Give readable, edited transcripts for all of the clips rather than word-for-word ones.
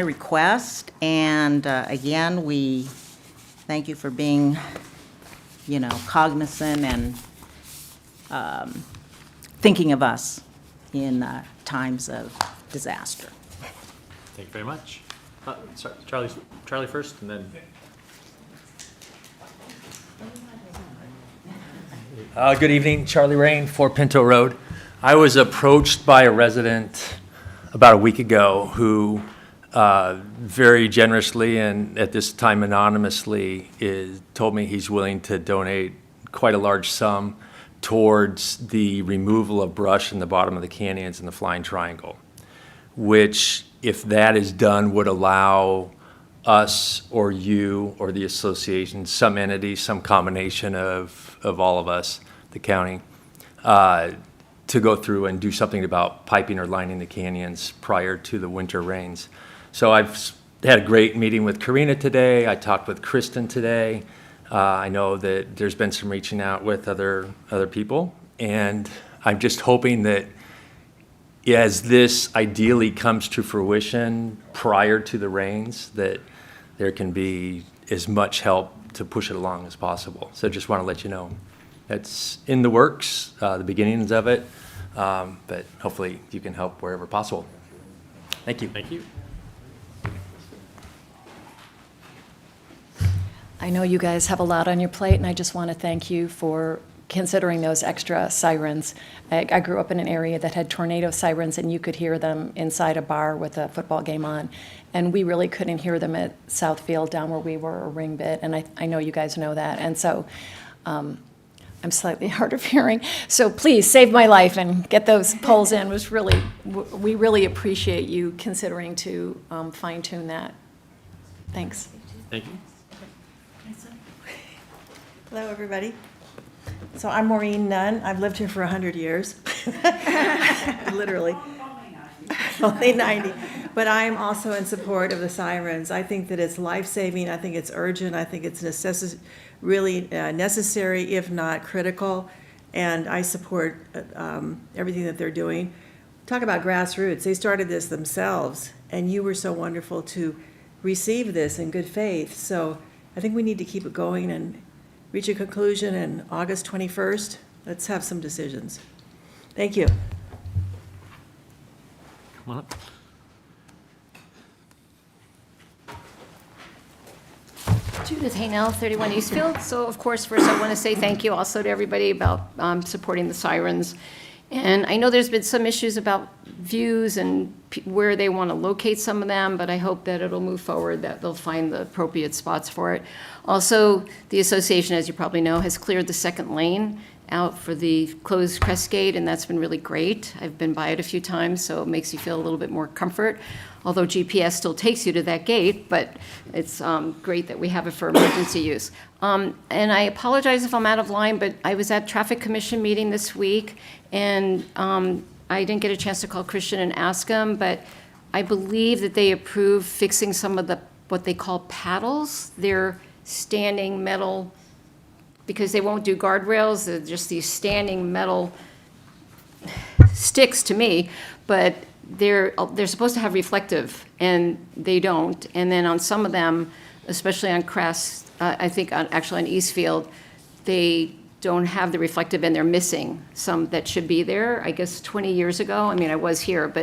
request, and again, we thank you for being, cognizant and thinking of us in times of disaster. Thank you very much. Sorry, Charlie first, and then. Good evening, Charlie Rain, 4 Pinto Road. I was approached by a resident about a week ago who very generously and at this time anonymously told me he's willing to donate quite a large sum towards the removal of brush in the bottom of the canyons and the Flying Triangle, which, if that is done, would allow us or you or the association, some entity, some combination of all of us, the county, to go through and do something about piping or lining the canyons prior to the winter rains. So I've had a great meeting with Karina today. I talked with Kristen today. I know that there's been some reaching out with other people, and I'm just hoping that as this ideally comes to fruition prior to the rains, that there can be as much help to push it along as possible. So just want to let you know that's in the works, the beginnings of it, but hopefully you can help wherever possible. Thank you. Thank you. I know you guys have a lot on your plate, and I just want to thank you for considering those extra sirens. I grew up in an area that had tornado sirens, and you could hear them inside a bar with a football game on. And we really couldn't hear them at Southfield down where we were, or Ring Bit, and I know you guys know that. And so I'm slightly hard of hearing. So please save my life and get those poles in. We really appreciate you considering to fine tune that. Thanks. Thank you. Hello, everybody. So I'm Maureen Nunn. I've lived here for 100 years, literally. Only 90. But I am also in support of the sirens. I think that it's life-saving. I think it's urgent. I think it's really necessary, if not critical. And I support everything that they're doing. Talk about grassroots. They started this themselves, and you were so wonderful to receive this in good faith. So I think we need to keep it going and reach a conclusion in August 21st. Let's have some decisions. Thank you. Come on up. Judith Haynell, 31 Eastfield. So, of course, first I want to say thank you also to everybody about supporting the sirens. And I know there's been some issues about views and where they want to locate some of them, but I hope that it'll move forward, that they'll find the appropriate spots for it. Also, the association, as you probably know, has cleared the second lane out for the closed crest gate, and that's been really great. I've been by it a few times, so it makes you feel a little bit more comfort, although GPS still takes you to that gate, but it's great that we have it for emergency use. And I apologize if I'm out of line, but I was at Traffic Commission meeting this week, and I didn't get a chance to call Christian and ask him, but I believe that they approved fixing some of the, what they call paddles. They're standing metal, because they won't do guardrails, they're just these standing metal sticks to me, but they're supposed to have reflective, and they don't. And then on some of them, especially on Crest, I think actually on Eastfield, they don't have the reflective, and they're missing some that should be there. I guess 20 years ago, I mean, I was here,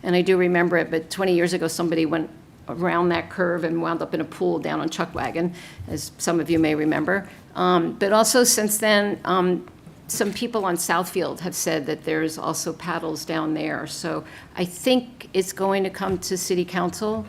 and I do remember it, but 20 years ago, somebody went around that curve and wound up in a pool down on Chuckwagon, as some of you may remember. But also since then, some people on Southfield have said that there's also paddles down there. So I think it's going to come to City Council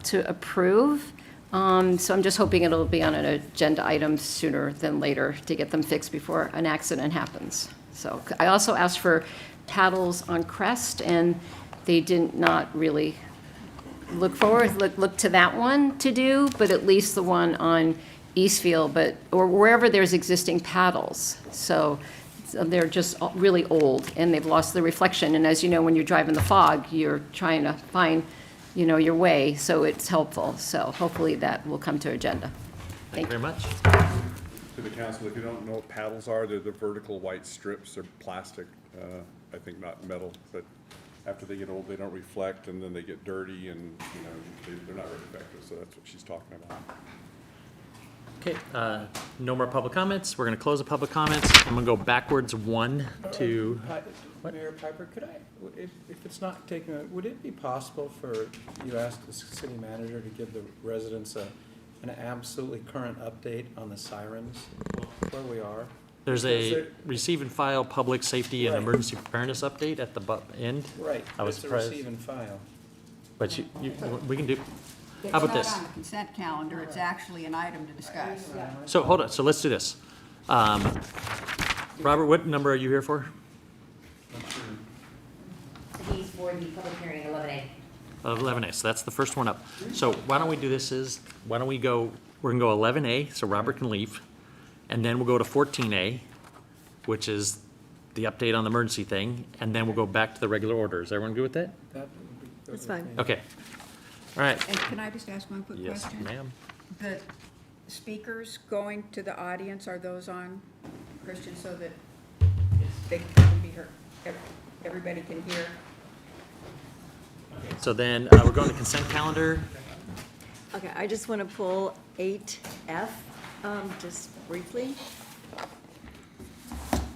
to approve. So I'm just hoping it'll be on an agenda item sooner than later to get them fixed before an accident happens. So I also asked for paddles on Crest, and they did not really look to that one to do, but at least the one on Eastfield, or wherever there's existing paddles. So they're just really old, and they've lost the reflection. And as you know, when you're driving the fog, you're trying to find, your way. So it's helpful. So hopefully that will come to agenda. Thank you very much. To the council, if you don't know what paddles are, they're the vertical white strips. They're plastic, I think not metal, but after they get old, they don't reflect, and then they get dirty, and, they're not very effective, so that's what she's talking about. Okay, no more public comments. We're gonna close the public comments. I'm gonna go backwards one to, What? Mayor Piper, could I, if it's not taken, would it be possible for you ask the city manager to give the residents an absolutely current update on the sirens, where we are? there's Because a they're- receive and file public safety and Right. emergency preparedness update at the end. Right, I was it's a surprised. receive and file. But we can do, how about this? It's not on the consent calendar, it's actually an item to discuss. So, hold on, so let's do this. Robert, what number are you here for? He's for the public hearing at 11A. 11A, so that's the first one up. So why don't we do this why don't we go, we're gonna go 11A, so Robert can leave. And then we'll go to 14A, which is the update on the emergency thing, and then we'll go back to the regular order. Is everyone good with that? That would be good That's with fine. me. Okay. All right. And can I just ask one quick Yes, question? ma'am. The speakers going to the audience, are those on, Christian, so that they can be heard, everybody can hear? So then, we're going to consent calendar. Okay, I just want to pull 8F, just briefly.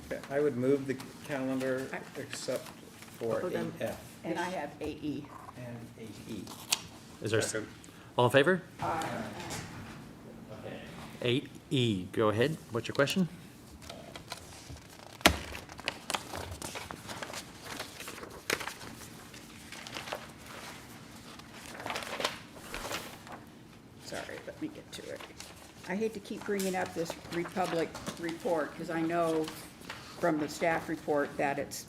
Okay, I would move the calendar except for Hold on. 8F And I have AE. and 8E. Is there, Second. all in favor? 8E, go ahead. What's your question? Sorry, let me get to it. I hate to keep bringing up this Republic report, because I know from the staff report that it's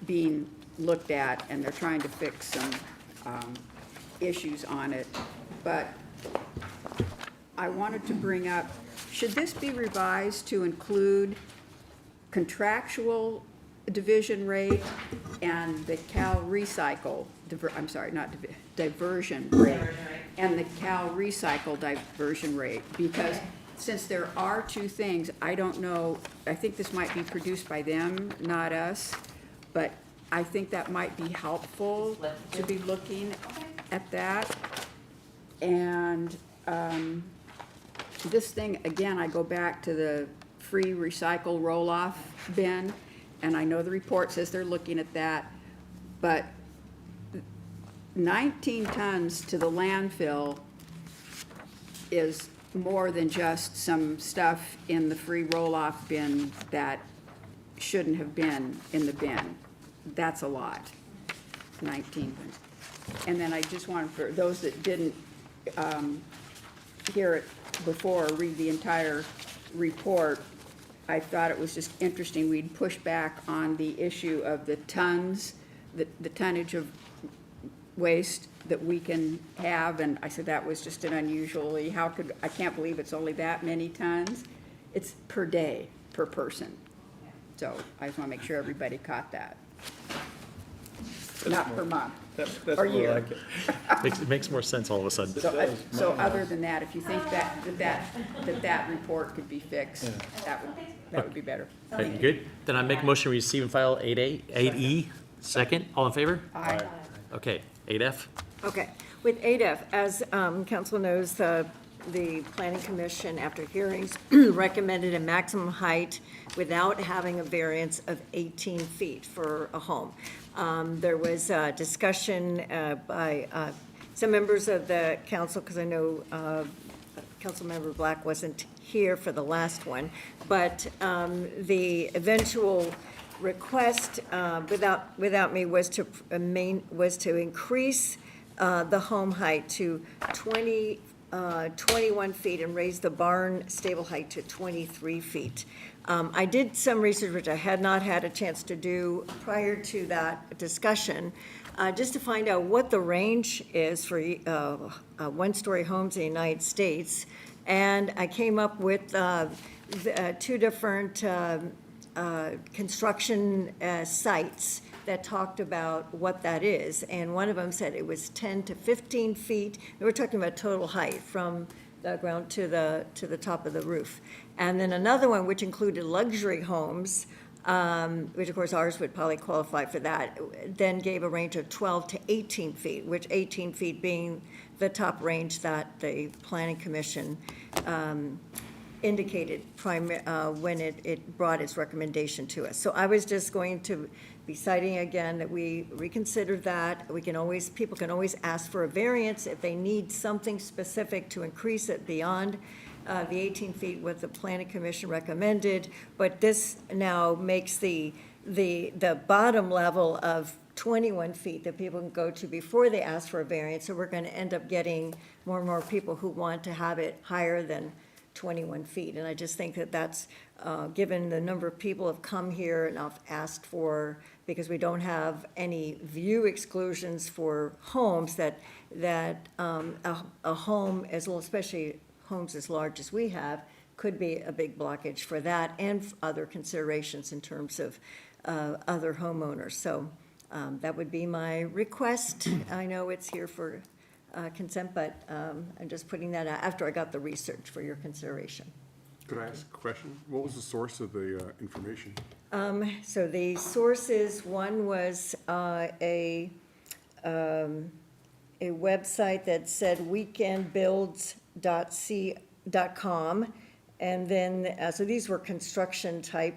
being looked at, and they're trying to fix some issues on it. But I wanted to bring up, should this be revised to include contractual division rate and the Cal Recycle, I'm sorry, not diversion rate, and the Cal Recycle diversion rate? Because since there are two things, I don't know, I think this might be produced by them, not us, but I think that might be helpful to be looking at that. And this thing, again, I go back to the free recycle roll-off bin, and I know the report says they're looking at that, but 19 tons to the landfill is more than just some stuff in the free roll-off bin that shouldn't have been in the bin. That's a lot, 19. And then I just wanted, for those that didn't hear it before, or read the entire report, I thought it was just interesting, we'd push back on the issue of the tons, the tonnage of waste that we can have, and I said that was just an unusually, I can't believe it's only that many tons. It's per day, per person. So I just want to make sure everybody caught that. Not per month. That's Or more year. like it. It makes more sense all of a sudden. So other than that, if you think that report could be fixed, that would be better. Are you good? Then I make a motion to receive and file 8E. Second, all in favor? Aye. Okay, 8F. Okay, with 8F, as council knows, the planning commission, after hearings, recommended a maximum height without having a variance of 18 feet for a home. There was discussion by some members of the council, because I know Councilmember Black wasn't here for the last one, but the eventual request without me was to increase the home height to 21 feet and raise the barn stable height to 23 feet. I did some research, which I had not had a chance to do prior to that discussion, just to find out what the range is for one-story homes in the United States. And I came up with two different construction sites that talked about what that is. And one of them said it was 10 to 15 feet. We were talking about total height from the ground to the top of the roof. And then another one, which included luxury homes, which of course ours would probably qualify for that, then gave a range of 12 to 18 feet, which 18 feet being the top range that the Planning Commission indicated when it brought its recommendation to us. So I was just going to be citing again that we reconsidered that. People can always ask for a variance if they need something specific to increase it beyond the 18 feet what the Planning Commission recommended, but this now makes the bottom level of 21 feet that people can go to before they ask for a variance, so we're going to end up getting more and more people who want to have it higher than 21 feet, and I just think that that's, given the number of people have come here and have asked for, because we don't have any view exclusions for homes, that a home, especially homes as large as we have, could be a big blockage for that and other considerations in terms of other homeowners. So that would be my request. I know it's here for consent, but I'm just putting that out after I got the research for your consideration. Could I ask a question? What was the source of the information? So the sources, one was a website that said weekendbuilds.com, and then, so these were construction type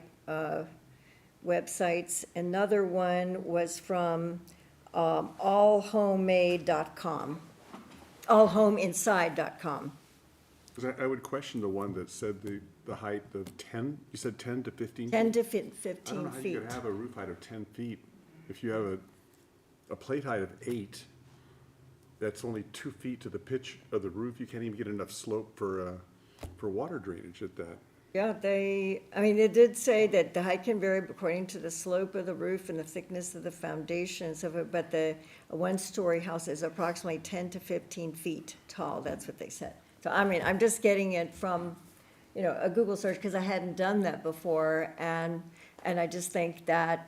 websites. Another one was from allhomemade.com, allhomeinside.com. Because I would question the one that said the height of 10, you said 10 to 15? 10 to 15 I don't know how you feet. could have a roof height of 10 feet. If you have a plate height of 8, that's only 2 feet to the pitch of the roof. You can't even get enough slope for water drainage at that. Yeah, they did say that the height can vary according to the slope of the roof and the thickness of the foundations of it, but a one-story house is approximately 10 to 15 feet tall. That's what they said. So, I'm just getting it from, a Google search, because I hadn't done that before, and I just think that,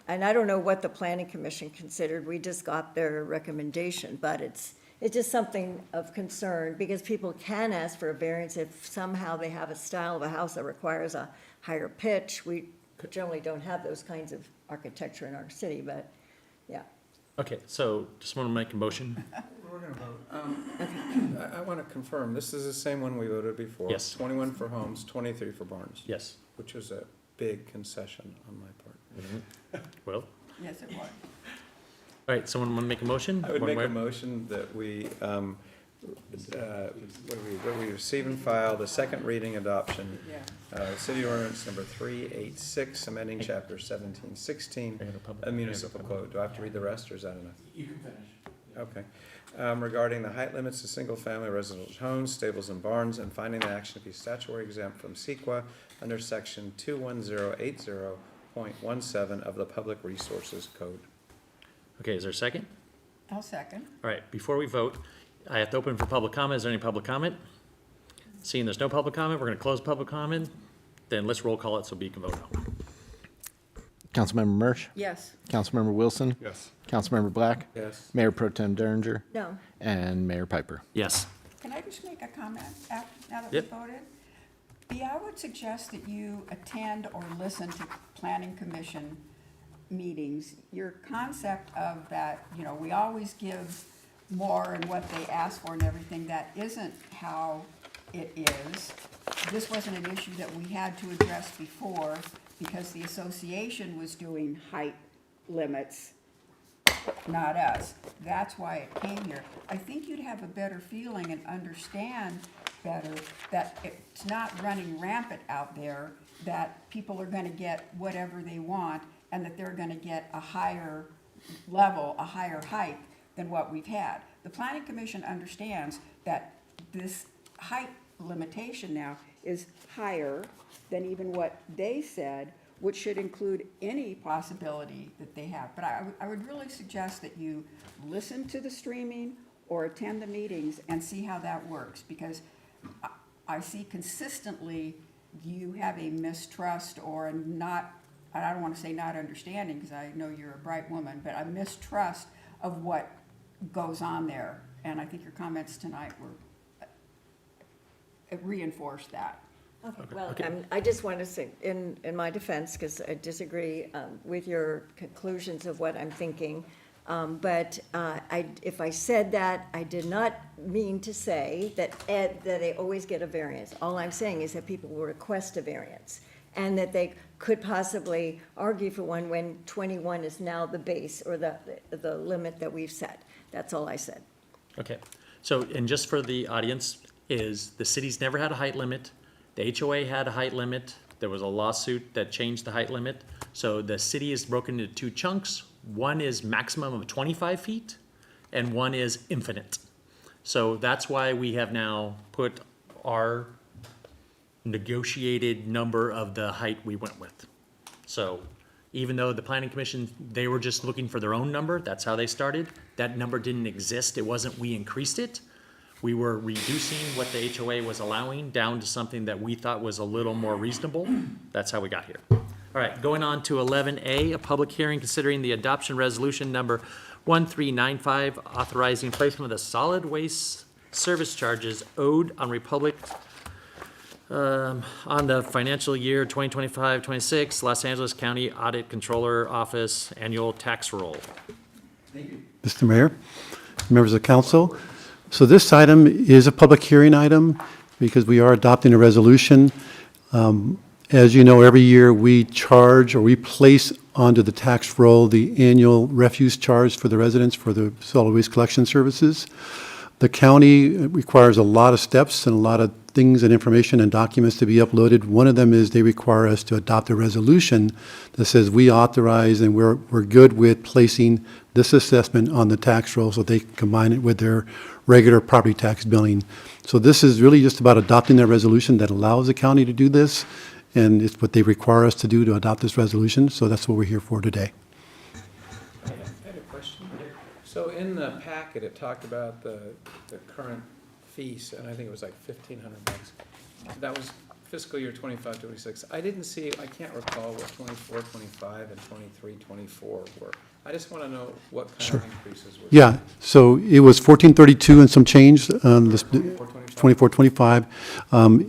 and I don't know what the Planning Commission considered, we just got their recommendation, but it's just something of concern, because people can ask for a variance if somehow they have a style of a house that requires a higher pitch. We generally don't have those kinds of architecture in our city, but, yeah. Okay, so just want to make a motion. We're gonna vote. I want to confirm, this is the same one we voted before. Yes. 21 for homes, 23 for barns. Yes. Which was a big concession on my part. Well, Yes, it was. all right, someone want to make a motion? I would One make way- a motion that we receive and file the second reading adoption, city ordinance number 386, amending chapter 1716, a municipal code. Do I have to read the rest, or is that enough? You can finish. Okay. Regarding the height limits to single-family residential homes, stables, and barns, and finding the action to be statutory exempt from CEQA under section 21080.17 of the Public Resources Code. Okay, is there a second? I'll second. All right, before we vote, I have to open for public comment. Is there any public comment? Seeing there's no public comment, we're going to close public comment. Then let's roll call it so B can vote no. Councilmember Murch, Yes. Councilmember Wilson, Yes. Councilmember Black, Yes. Mayor Pro Tem Derringer, No. and Mayor Piper. Yes. Can I just make a comment now that we Yep. voted? B, I would suggest that you attend or listen to planning commission meetings. Your concept of that, we always give more and what they ask for and everything, that isn't how it is. This wasn't an issue that we had to address before because the association was doing height limits, not us. That's why it came here. I think you'd have a better feeling and understand better that it's not running rampant out there, that people are gonna get whatever they want, and that they're gonna get a higher level, a higher height than what we've had. The Planning Commission understands that this height limitation now is higher than even what they said, which should include any possibility that they have. But I would really suggest that you listen to the streaming or attend the meetings and see how that works, because I see consistently you have a mistrust or not, I don't want to say not understanding, because I know you're a bright woman, but a mistrust of what goes on there. And I think your comments tonight it reinforced that. Well, I just want to say, in my defense, because I disagree with your conclusions of what I'm thinking, but if I said that, I did not mean to say that they always get a variance. All I'm saying is that people will request a variance, and that they could possibly argue for one when 21 is now the base or the limit that we've set. That's all I said. Okay, so, and just for the audience, is the city's never had a height limit. The HOA had a height limit. There was a lawsuit that changed the height limit. So the city is broken into two chunks. One is maximum of 25 feet, and one is infinite. So that's why we have now put our negotiated number of the height we went with. So even though the planning commission, they were just looking for their own number, that's how they started. That number didn't exist. It wasn't we increased it. We were reducing what the HOA was allowing down to something that we thought was a little more reasonable. That's how we got here. All right, going on to 11A, a public hearing considering the adoption resolution number 1395, authorizing placement of the solid waste service charges owed on Republic on the financial year 2025-26, Los Angeles County Audit Controller Office Annual Tax Roll. Mr. Mayor, members of council. So this item is a public hearing item because we are adopting a resolution. As you know, every year we charge or we place onto the tax roll the annual refuse charge for the residents for the solid waste collection services. The county requires a lot of steps and a lot of things and information and documents to be uploaded. One of them is they require us to adopt a resolution that says we authorize and we're good with placing this assessment on the tax roll so they can combine it with their regular property tax billing. So this is really just about adopting that resolution that allows the county to do this, and it's what they require us to do to adopt this resolution, so that's what we're here for today. I had a question. So in the packet, it talked about the current fees, and I think it was like $1,500. That was fiscal year 25-26. I didn't see, I can't recall what 24-25 and 23-24 were. I just want to know what kind of increases were. Yeah, so it was 1432 and some change, this 2425.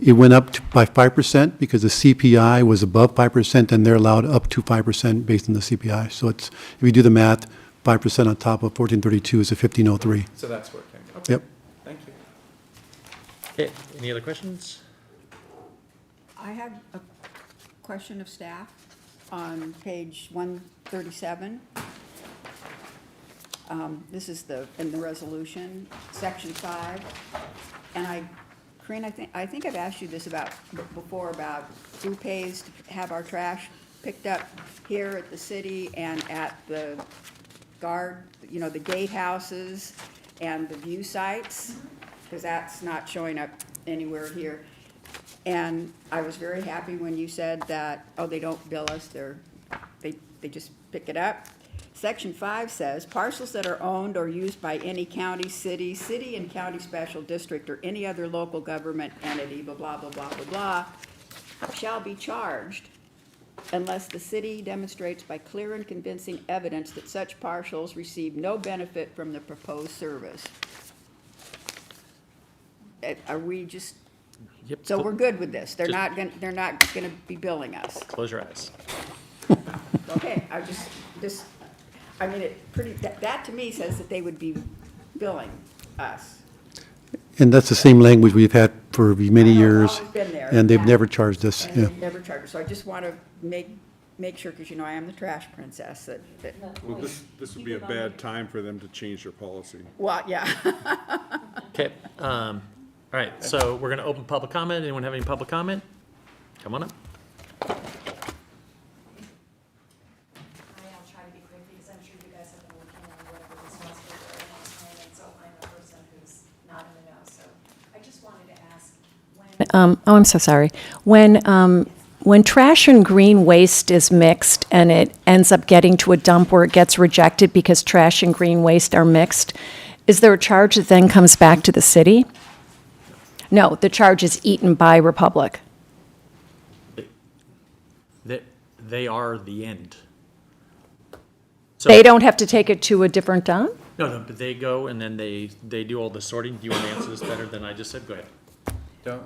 It went up by 5% because the CPI was above 5%, and they're allowed up to 5% based on the CPI. So it's, if you do the math, 5% on top of 1432 is a 1503. So that's where it came from. Okay. Yep. Thank you. Okay, any other questions? I have a question of staff on page 137. This is in the resolution, section 5. And Corinne, I think I've asked you this before about who pays to have our trash picked up here at the city and at the the gatehouses and the view sites, because that's not showing up anywhere here. And I was very happy when you said that, oh, they don't bill us, they just pick it up. Section 5 says, parcels that are owned or used by any county, city and county special district, or any other local government entity, blah, blah, blah, blah, blah, blah, shall be charged unless the city demonstrates by clear and convincing evidence that such parcels receive no benefit from the proposed service. Are we just, Yep. so we're good with this? They're Just- not gonna be billing us? Close your eyes. Okay, I mean, that to me says that they would be billing us. And that's the same language we've had for many I know, years, always been there. and they've Yeah. never charged us. And Yeah. they've never charged us. So I just want to make sure, because I am the trash princess, that, Well, this would be a bad time for them to change their policy. well, yeah. Okay, all right, so we're gonna open public comment. Anyone have any public comment? Come on up. I'll try to be quick because I'm sure you guys have been working on whatever this was for a very long time, and so I'm a person who's not in the know. So I just wanted to ask when. I'm so sorry. When trash and green waste is mixed and it ends up getting to a dump where it gets rejected because trash and green waste are mixed, is there a charge that then comes back to the city? No, the charge is eaten by Republic. They are the end. So- They don't have to take it to a different dump? No, but they go and then they do all the sorting. Do you want to answer this better than I just said? Go ahead.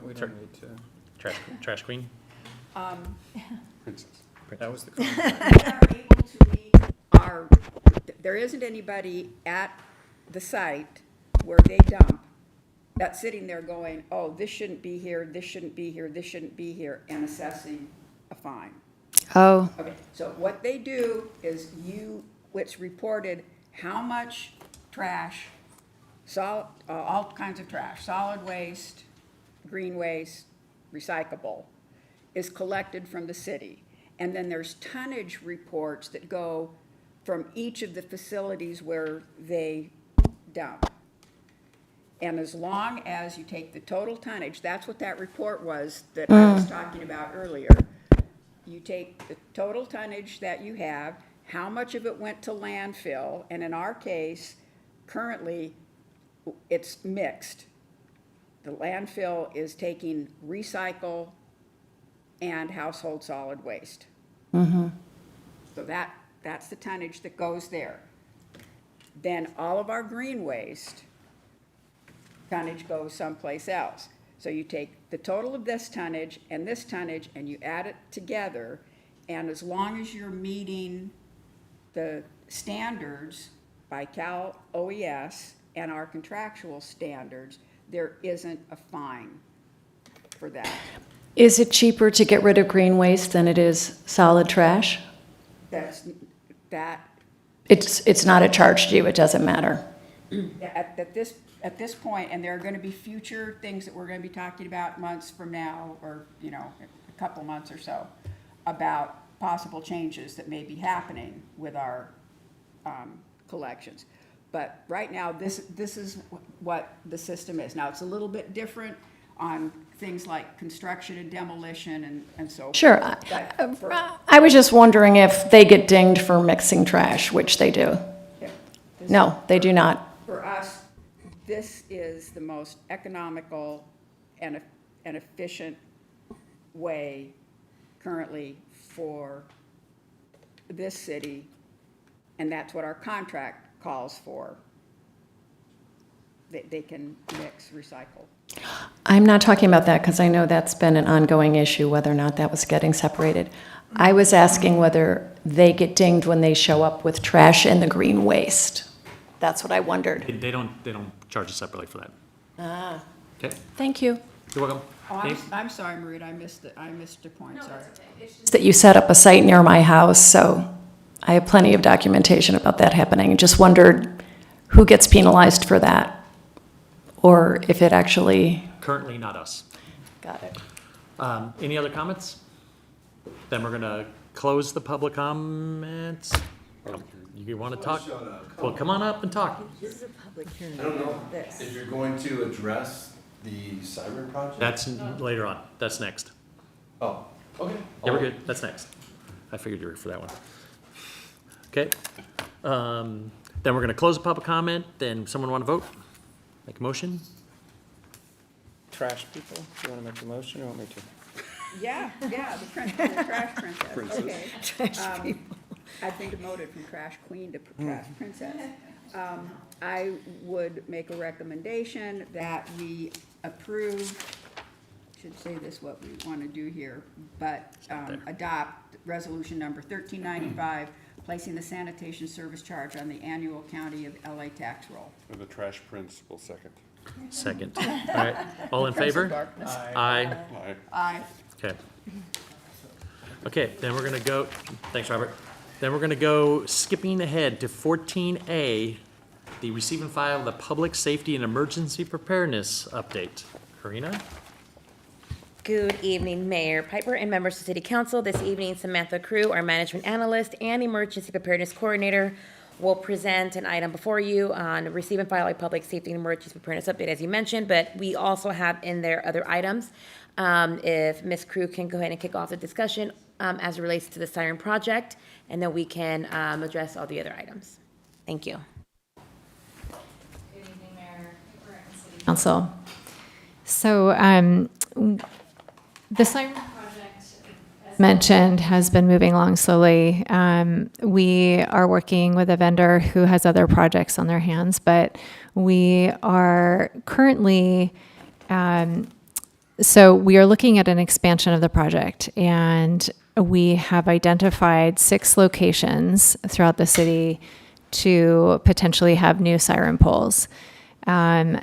We don't need to. Trash queen? Princess. That was the we are able to meet our, there isn't anybody at the site where they dump that's sitting there going, oh, this shouldn't be here, this shouldn't be here, this shouldn't be here, and assessing a fine. Oh, Okay, so what they do is it's reported how much trash, all kinds of trash, solid waste, green waste, recyclable, is collected from the city. And then there's tonnage reports that go from each of the facilities where they dump. And as long as you take the total tonnage, that's what that report was that I was talking about earlier. You take the total tonnage that you have, how much of it went to landfill, and in our case, currently, it's mixed. The landfill is taking recycle and household solid waste. So that's the tonnage that goes there. Then all of our green waste tonnage goes someplace else. So you take the total of this tonnage, and you add it together, and as long as you're meeting the standards by Cal OES and our contractual standards, there isn't a fine for that. is it cheaper to get rid of green waste than it is solid trash? That, It's not a charge to you, it doesn't matter. at this point, and there are gonna be future things that we're gonna be talking about months from now, or, a couple months or so, about possible changes that may be happening with our collections. But right now, this is what the system is. Now, it's a little bit different on things like construction and demolition and so forth. Sure. But for- I was just wondering if they get dinged for mixing trash, which they do. yeah, this- No, they do not. For us, this is the most economical and efficient way currently for this city, and that's what our contract calls for. They can mix, recycle. I'm not talking about that because I know that's been an ongoing issue, whether or not that was getting separated. I was asking whether they get dinged when they show up with trash and the green waste. That's what I wondered. They don't charge us separately for that. Okay, Thank you. you're welcome. Oh, Dave? I'm sorry, Maria, I missed your point, sorry. That you set up a site near my house, so I have plenty of documentation about that happening. Just wondered who gets penalized for that, or if it actually. Currently, not us. Got it. Any other comments? Then we're gonna close the public comments. You wanna talk? Well, come on up and talk. This is a public hearing. I don't know This. if you're going to address the siren project. That's later on. That's next. Oh, okay. Yeah, we're good. That's next. I figured you were for that one. Okay. Then we're gonna close the public comment. Then someone wanna vote? Make a motion? Trash people, do you want to make the motion or want me to? Yeah, the trash princess, okay. Trash people. I've been demoted from trash queen to trash princess. I would make a recommendation that we approve, should say this what we want to do here, but adopt resolution number 1395, placing the sanitation service charge on the annual county of LA tax roll. And the trash prince will second. Second. All right. All in favor? Aye. Aye. Aye. Okay. Okay, then we're gonna go, thanks, Robert. Then we're gonna go skipping ahead to 14A, the receive and file the public safety and emergency preparedness update. Karina? Good evening, Mayor Piper and members of City Council. This evening, Samantha Crew, our management analyst and emergency preparedness coordinator, will present an item before you on receive and file a public safety and emergency preparedness update, as you mentioned, but we also have in there other items. If Ms. Crew can go ahead and kick off the discussion as it relates to the siren project, and then we can address all the other items. Thank you. Good evening, Mayor Piper and City Council. So the siren project, as mentioned, has been moving along slowly. We are working with a vendor who has other projects on their hands, but we are currently So we are looking at an expansion of the project, and we have identified 6 locations throughout the city to potentially have new siren poles. The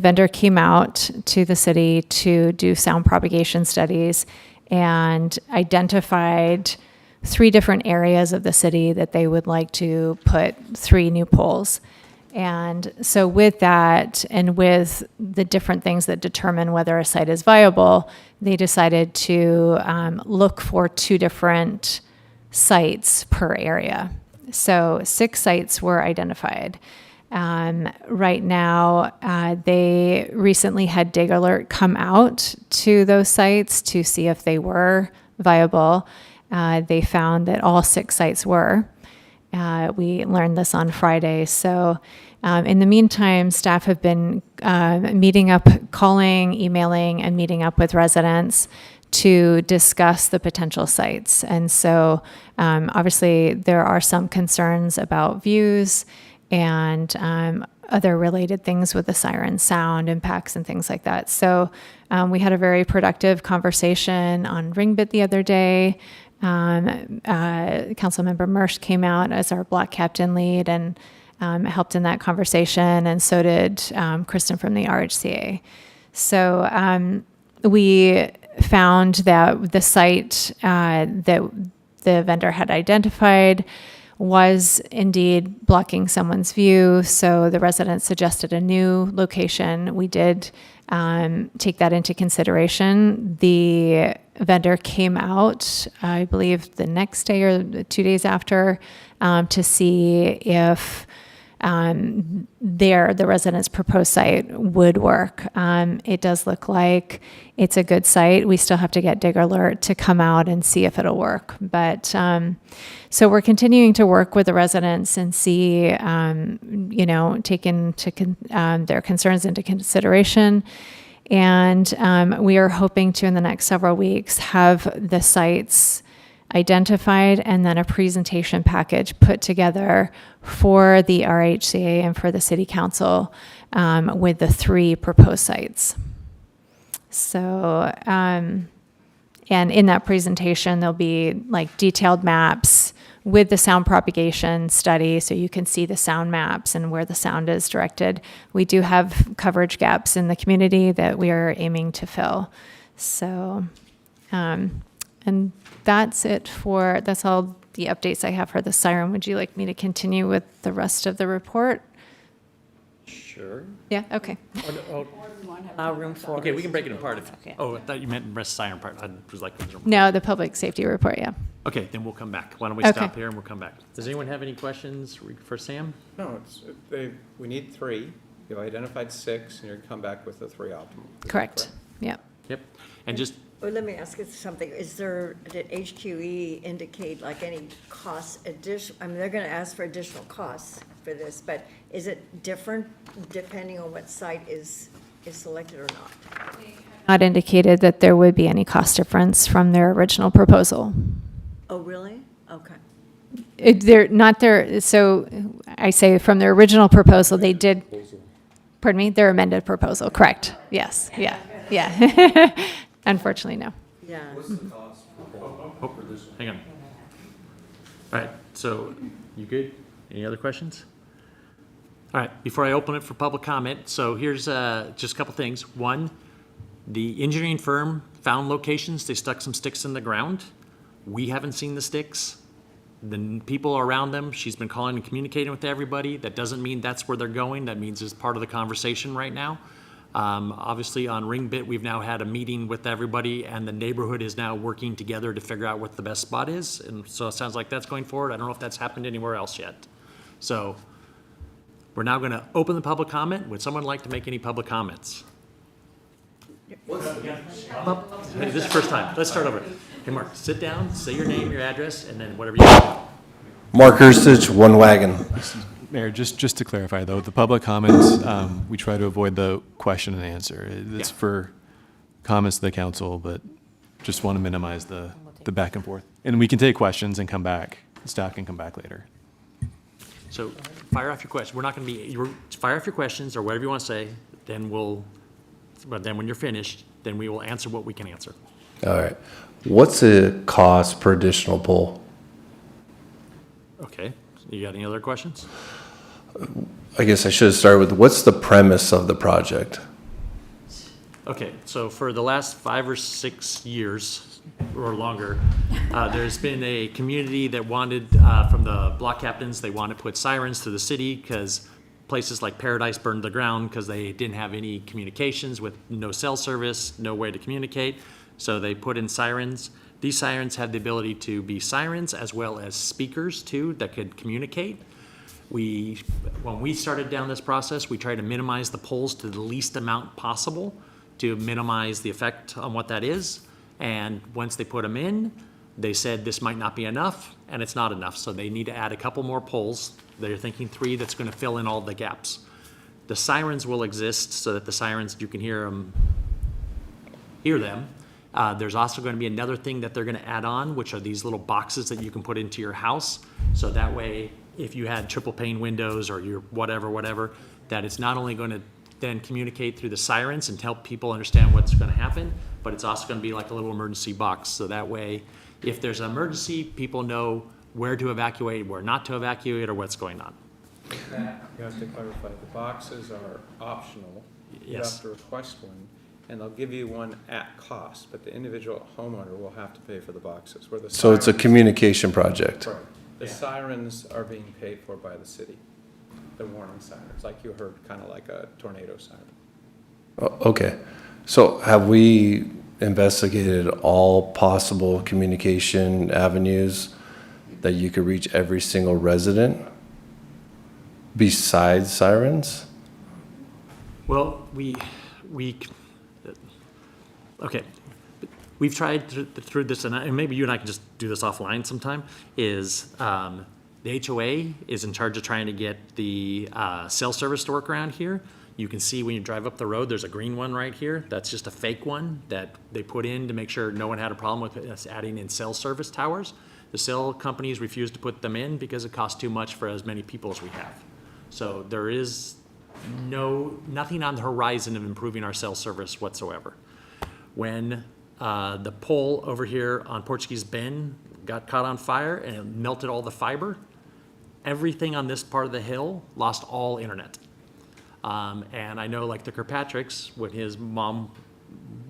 vendor came out to the city to do sound propagation studies and identified 3 different areas of the city that they would like to put 3 new poles. And so with that, and with the different things that determine whether a site is viable, they decided to look for 2 different sites per area. So 6 sites were identified. Right now, they recently had Dig Alert come out to those sites to see if they were viable. They found that all 6 sites were. We learned this on Friday. So in the meantime, staff have been meeting up, calling, emailing, and meeting up with residents to discuss the potential sites. And so obviously there are some concerns about views and other related things with the siren sound impacts and things like that. So we had a very productive conversation on Ringbit the other day. Councilmember Mersch came out as our block captain lead and helped in that conversation, and so did Kristen from the RHCA. So we found that the site that the vendor had identified was indeed blocking someone's view, so the residents suggested a new location. We did take that into consideration. The vendor came out, I believe, the next day or 2 days after to see if the residents' proposed site would work. It does look like it's a good site. We still have to get Dig Alert to come out and see if it'll work. But so we're continuing to work with the residents and see, take into their concerns into consideration. And we are hoping to, in the next several weeks, have the sites identified and then a presentation package put together for the RHCA and for the City Council with the 3 proposed sites. So, and in that presentation, there'll be like detailed maps with the sound propagation study, so you can see the sound maps and where the sound is directed. We do have coverage gaps in the community that we are aiming to fill. So, and that's all the updates I have for the siren. Would you like me to continue with the rest of the report? Sure. Yeah, okay. Allow room for. Okay, we can break it apart. Okay. Oh, I thought you meant the rest siren part. I was like. No, the public safety report, yeah. Okay, then we'll come back. Why don't we Okay. stop here and we'll come back. Does anyone have any questions for Sam? No, we need 3. You've identified 6, and you're gonna come back with the 3 optimal. Is that Correct. Yep. Yep. And just, Well, let me ask you something. Did HQE indicate like any costs they're gonna ask for additional costs for this, but is it different depending on what site is selected or not? Not indicated that there would be any cost difference from their original proposal. Oh, really? Okay. So I say from their original proposal, they did, pardon me, their amended proposal, correct? Yes, yeah. Unfortunately, no. Yeah. hang on. All right, so you good? Any other questions? All right, before I open it for public comment, so here's just a couple things. One, the engineering firm found locations. They stuck some sticks in the ground. We haven't seen the sticks. The people around them, she's been calling and communicating with everybody. That doesn't mean that's where they're going. That means it's part of the conversation right now. Obviously on Ringbit, we've now had a meeting with everybody and the neighborhood is now working together to figure out what the best spot is. And so it sounds like that's going forward. I don't know if that's happened anywhere else yet. So we're now gonna open the public comment. Would someone like to make any public comments? Hey, this is the first time. Let's start over. Hey, Mark, sit down, say your name, your address, and then whatever you want. Mark Erstich, One Wagon. Mayor, just to clarify though, the public comments, we try to avoid the question and answer. It's for comments to the council, but just want to minimize the back and forth. And we can take questions and come back. Staff can come back later. So fire off your questions. We're not going to be, fire off your questions or whatever you want to say, then we'll but then when you're finished, then we will answer what we can answer. All right. What's the cost per additional pole? Okay, you got any other questions? I guess I should have started with, what's the premise of the project? Okay, so for the last 5 or 6 years or longer, there's been a community that wanted, from the block captains, they want to put sirens through the city because places like Paradise burned to the ground because they didn't have any communications with no cell service, no way to communicate. So they put in sirens. These sirens have the ability to be sirens as well as speakers too that could communicate. When we started down this process, we tried to minimize the poles to the least amount possible to minimize the effect on what that is. And once they put them in, they said this might not be enough, and it's not enough. So they need to add a couple more poles. They're thinking 3 that's going to fill in all the gaps. The sirens will exist so that the sirens, you can hear them. There's also going to be another thing that they're going to add on, which are these little boxes that you can put into your house. So that way, if you had triple pane windows or your whatever, that it's not only going to then communicate through the sirens and help people understand what's going to happen, but it's also going to be like a little emergency box. So that way, if there's an emergency, people know where to evacuate, where not to evacuate, or what's going on. You have to clarify, the boxes are optional. You Yes. have to request one, and they'll give you one at cost, but the individual homeowner will have to pay for the boxes. Where the So it's a sirens- communication project. Right. The sirens are being paid for by the city, the warning sirens, like you heard, kind of like a tornado siren. Okay. So have we investigated all possible communication avenues that you could reach every single resident besides sirens? Well, okay. We've tried through this, and maybe you and I can just do this offline sometime, is the HOA is in charge of trying to get the cell service to work around here. You can see when you drive up the road, there's a green one right here. That's just a fake one that they put in to make sure no one had a problem with us adding in cell service towers. The cell companies refuse to put them in because it costs too much for as many people as we have. So there is nothing on the horizon of improving our cell service whatsoever. When the pole over here on Portuguese Bend got caught on fire and it melted all the fiber, everything on this part of the hill lost all internet. And I know like the Kirkpatricks, when his mom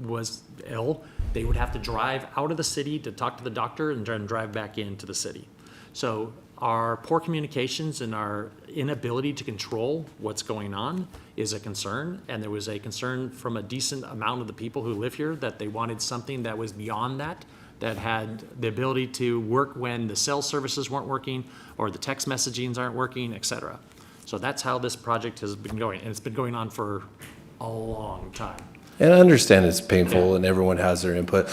was ill, they would have to drive out of the city to talk to the doctor and then drive back into the city. So our poor communications and our inability to control what's going on is a concern. And there was a concern from a decent amount of the people who live here that they wanted something that was beyond that, that had the ability to work when the cell services weren't working or the text messagings aren't working, et cetera. So that's how this project has been going, and it's been going on for a long time. And I understand it's painful and everyone has their input.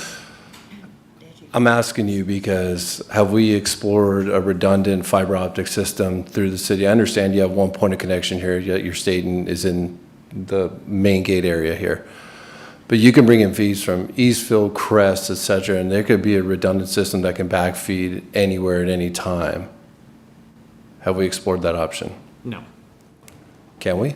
I'm asking you because have we explored a redundant fiber optic system through the city? I understand you have one point of connection here, yet your station is in the main gate area here. But you can bring in feeds from Eastfield, Crest, et cetera, and there could be a redundant system that can backfeed anywhere at any time. Have we explored that option? No. Can we?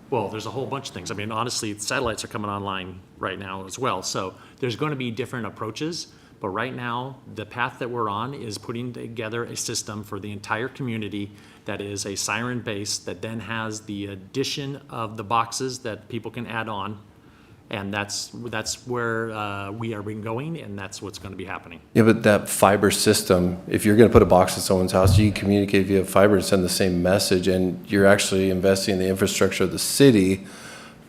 Well, there's a whole bunch of things. I mean, honestly, satellites are coming online right now as well. So there's going to be different approaches. But right now, the path that we're on is putting together a system for the entire community that is a siren base that then has the addition of the boxes that people can add on. And that's where we are going, and that's what's going to be happening. Yeah, but that fiber system, if you're going to put a box in someone's house, you can communicate via fiber and send the same message, and you're actually investing in the infrastructure of the city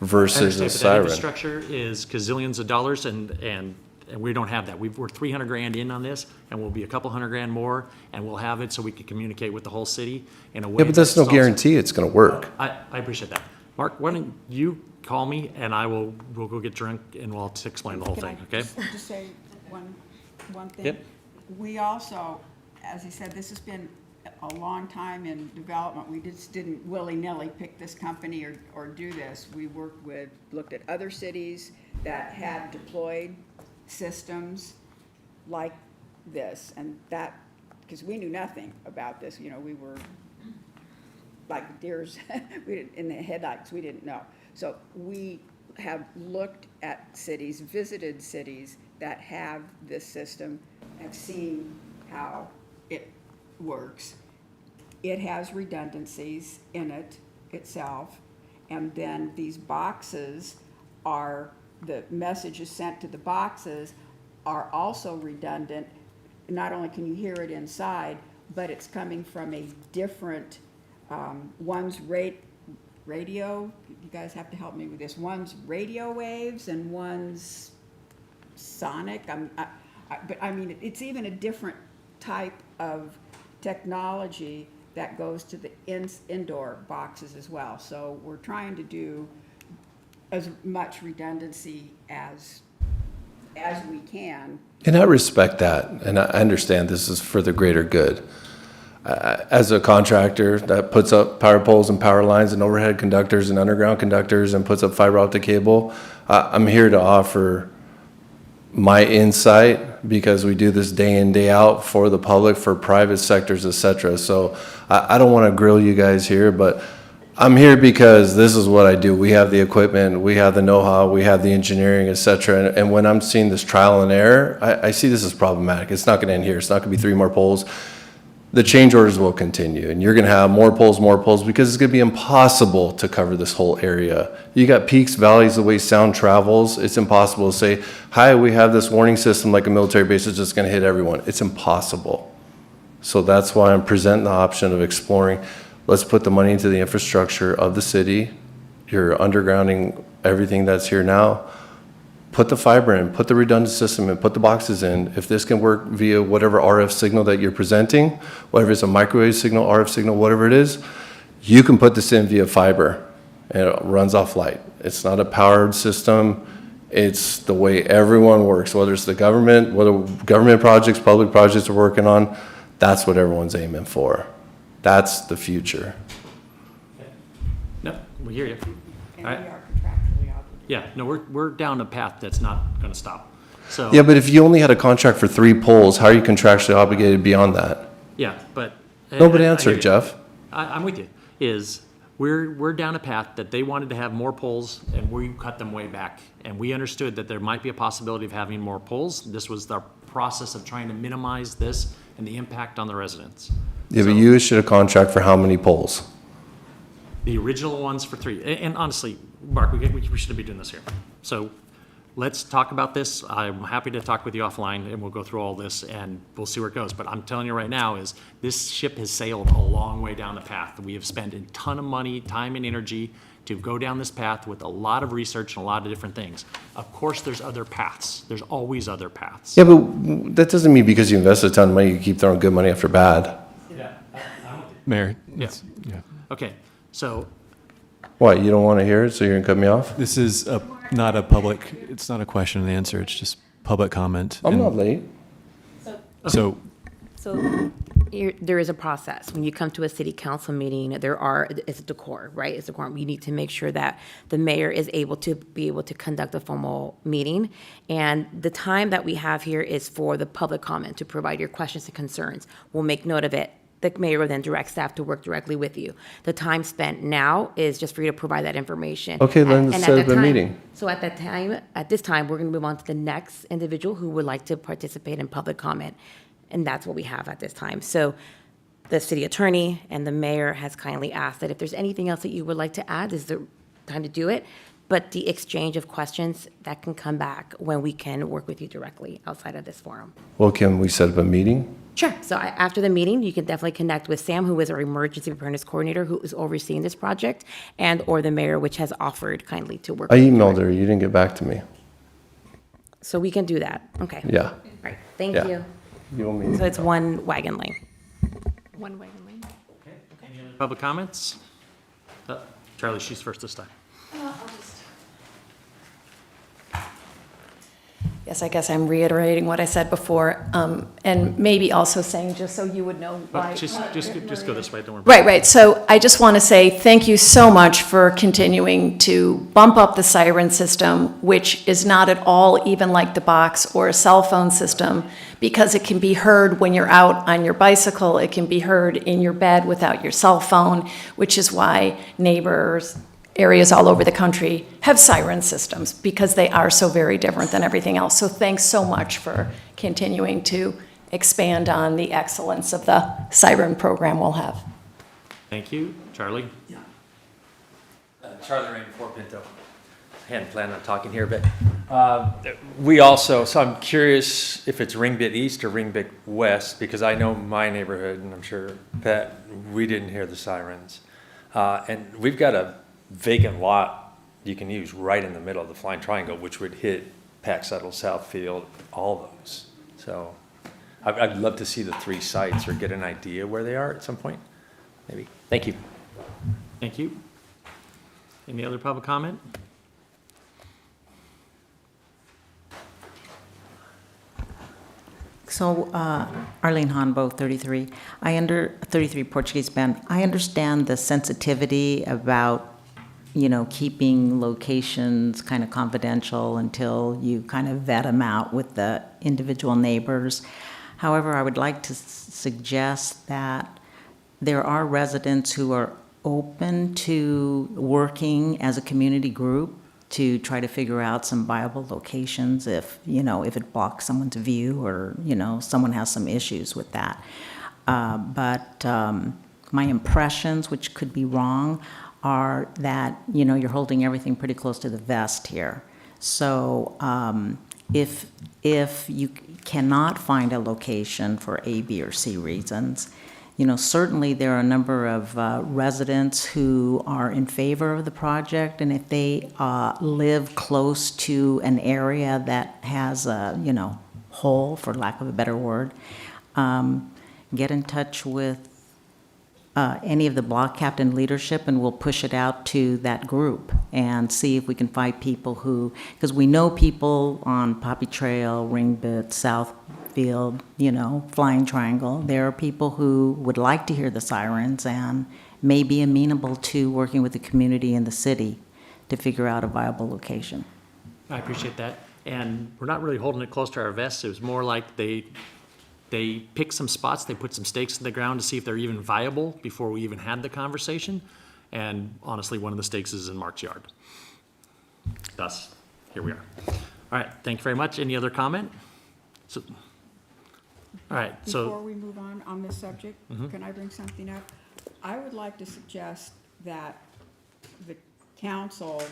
versus a That siren. infrastructure is gazillions of dollars, and we don't have that. We're $300,000 in on this, and we'll be a couple $100,000 more, and we'll have it so we can communicate with the whole city in a way. Yeah, but that's no also- guarantee it's going to work. I appreciate that. Mark, why don't you call me, and we'll go get drunk, and we'll explain the whole thing, okay? Just say one thing. Yep. We also, as he said, this has been a long time in development. We just didn't willy-nilly pick this company or do this. We looked at other cities that had deployed systems like this, and that, because we knew nothing about this, we were like deers in the headlights, we didn't know. So we have looked at cities, visited cities that have this system, have seen how it works. It has redundancies in it itself, and then these boxes are, the messages sent to the boxes are also redundant. Not only can you hear it inside, but it's coming from a different, one's radio, you guys have to help me with this, one's radio waves and one's sonic. But I mean, it's even a different type of technology that goes to the indoor boxes as well. So we're trying to do as much redundancy as we can. And I respect that, and I understand this is for the greater good. As a contractor that puts up power poles and power lines and overhead conductors and underground conductors and puts up fiber optic cable, I'm here to offer my insight, because we do this day in, day out for the public, for private sectors, et cetera. So I don't want to grill you guys here, but I'm here because this is what I do. We have the equipment, we have the know-how, we have the engineering, et cetera. And when I'm seeing this trial and error, I see this as problematic. It's not going to end here. It's not going to be 3 more poles. The change orders will continue, and you're going to have more poles, because it's going to be impossible to cover this whole area. You got peaks, valleys, the way sound travels. It's impossible to say, hi, we have this warning system like a military base is just going to hit everyone. It's impossible. So that's why I'm presenting the option of exploring. Let's put the money into the infrastructure of the city. You're undergrounding everything that's here now. Put the fiber in, put the redundant system in, put the boxes in. If this can work via whatever RF signal that you're presenting, whether it's a microwave signal, RF signal, whatever it is, you can put this in via fiber, and it runs off light. It's not a powered system. It's the way everyone works, whether it's the government, whether government projects, public projects are working on, that's what everyone's aiming for. That's the future. No, we hear you. And All right. we are contractually obligated. Yeah, no, we're down a path that's not going to stop. So Yeah, but if you only had a contract for 3 poles, how are you contractually obligated beyond that? yeah, but Nobody I answered, hear you. Jeff. I'm with you. Is we're down a path that they wanted to have more poles, and we cut them way back. And we understood that there might be a possibility of having more poles. This was the process of trying to minimize this and the impact on the residents. Yeah, but So- you issued a contract for how many poles? The original ones for 3. And honestly, Mark, we shouldn't be doing this here. So let's talk about this. I'm happy to talk with you offline, and we'll go through all this, and we'll see where it goes. But I'm telling you right now is this ship has sailed a long way down the path. We have spent a ton of money, time, and energy to go down this path with a lot of research and a lot of different things. Of course, there's other paths. There's always other paths. Yeah, but that doesn't mean because you invested a ton of money, you keep throwing good money after bad. Yeah. Mayor? Yeah. Yeah. Okay, so What, you don't want to hear it, so you're going to cut me off? This is not a public, it's not a question and answer, it's just public comment. I'm and not late. So, So there is a process. When you come to a city council meeting, it's a decor, right? It's a quorum. You need to make sure that the mayor is able to conduct a formal meeting. And the time that we have here is for the public comment, to provide your questions and concerns. We'll make note of it. The mayor will then direct staff to work directly with you. The time spent now is just for you to provide that information. Okay, then And let's at set that up a time- meeting. So at this time, we're going to move on to the next individual who would like to participate in public comment. And that's what we have at this time. So the city attorney and the mayor has kindly asked that if there's anything else that you would like to add, this is the time to do it. But the exchange of questions, that can come back when we can work with you directly outside of this forum. Well, can we set up a meeting? Sure. So after the meeting, you can definitely connect with Sam, who is our emergency preparedness coordinator, who is overseeing this project, and or the mayor, which has offered kindly to work. I with you emailed directly. her, you didn't get back to me. So we can do that. Okay. Yeah. All right. Thank Yeah. you. You want me? So it's one wagon lane. One wagon lane. any other public comments? Charlie, she's first this time. Yes, I guess I'm reiterating what I said before, and maybe also saying, just so you would know why. Just go this way, don't worry. Right, right. So I just want to say thank you so much for continuing to bump up the siren system, which is not at all even like the box or a cell phone system, because it can be heard when you're out on your bicycle. It can be heard in your bed without your cell phone, which is why neighbors areas all over the country have siren systems because they are so very different than everything else. So thanks so much for continuing to expand on the excellence of the siren program we'll have. Thank you. Charlie? Charlie Rain, Fort Pinto. I hadn't planned on talking here, but we also, so I'm curious if it's Ringbit East or Ringbit West, because I know my neighborhood, and I'm sure Pat, we didn't hear the sirens. And we've got a vacant lot you can use right in the middle of the Flying Triangle, which would hit Pack Settle, Southfield, all those. So I'd love to see the 3 sites or get an idea where they are at some point, maybe. Thank you. Thank you. Any other public comment? So, Arlene Honbo, 33. 33 Portuguese Bend. I understand the sensitivity about, keeping locations kind of confidential until you kind of vet them out with the individual neighbors. However, I would like to suggest that there are residents who are open to working as a community group to try to figure out some viable locations if it blocks someone's view or, someone has some issues with that. But my impressions, which could be wrong, are that, you're holding everything pretty close to the vest here. So if you cannot find a location for A, B, or C reasons, certainly there are a number of residents who are in favor of the project, and if they live close to an area that has a, hole, for lack of a better word, get in touch with any of the block captain leadership, and we'll push it out to that group and see if we can find people who, because we know people on Poppy Trail, Ringbit, Southfield, Flying Triangle. There are people who would like to hear the sirens and may be amenable to working with the community and the city to figure out a viable location. I appreciate that. And we're not really holding it close to our vests. It was more like they picked some spots, they put some stakes in the ground to see if they're even viable before we even had the conversation. And honestly, one of the stakes is in Mark's yard. Thus, here we are. All right, thank you very much. Any other comment? All right, so. Before we move on this subject, can I bring something up? I would like to suggest that the council,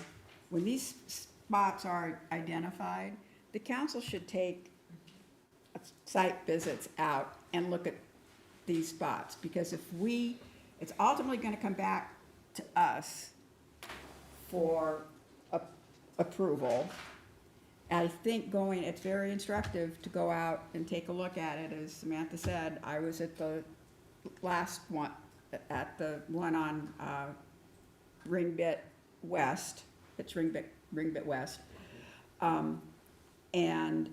when these spots are identified, the council should take site visits out and look at these spots, because it's ultimately going to come back to us for approval. I think it's very instructive to go out and take a look at it. As Samantha said, I was at the last one, at the one on Ringbit West. It's Ringbit West. And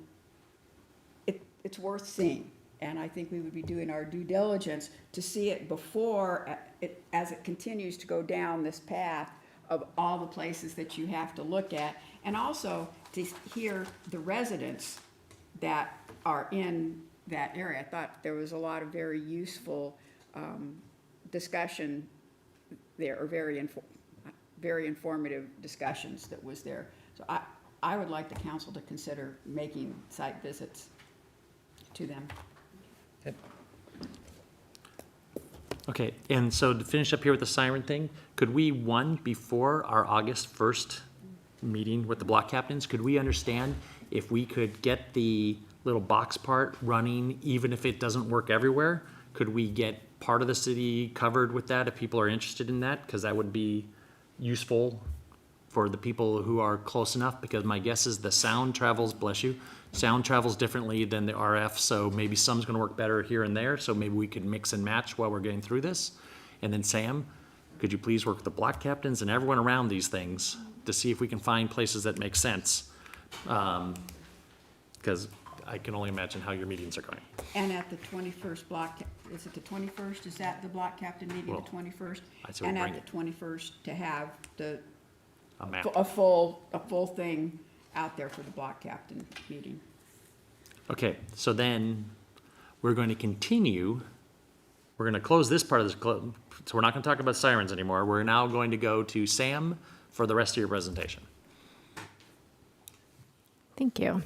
it's worth seeing. And I think we would be doing our due diligence to see it before, as it continues to go down this path of all the places that you have to look at. And also to hear the residents that are in that area. I thought there was a lot of very useful discussion there, or very informative discussions that was there. So I would like the council to consider making site visits to them. Okay, and so to finish up here with the siren thing, could we, before our August 1st meeting with the block captains, could we understand if we could get the little box part running, even if it doesn't work everywhere? Could we get part of the city covered with that if people are interested in that? Because that would be useful for the people who are close enough, because my guess is the sound travels, bless you, sound travels differently than the RF, so maybe some's gonna work better here and there, so maybe we could mix and match while we're getting through this. And then Sam, could you please work with the block captains and everyone around these things to see if we can find places that make sense? Because I can only imagine how your meetings are going. And at the 21st block, is it the 21st? Is that the block captain meeting, the 21st? And at the 21st, to have a full thing out there for the block captain meeting. Okay, so then we're going to continue. We're going to close this part of this club. So we're not going to talk about sirens anymore. We're now going to go to Sam for the rest of your presentation. Thank you.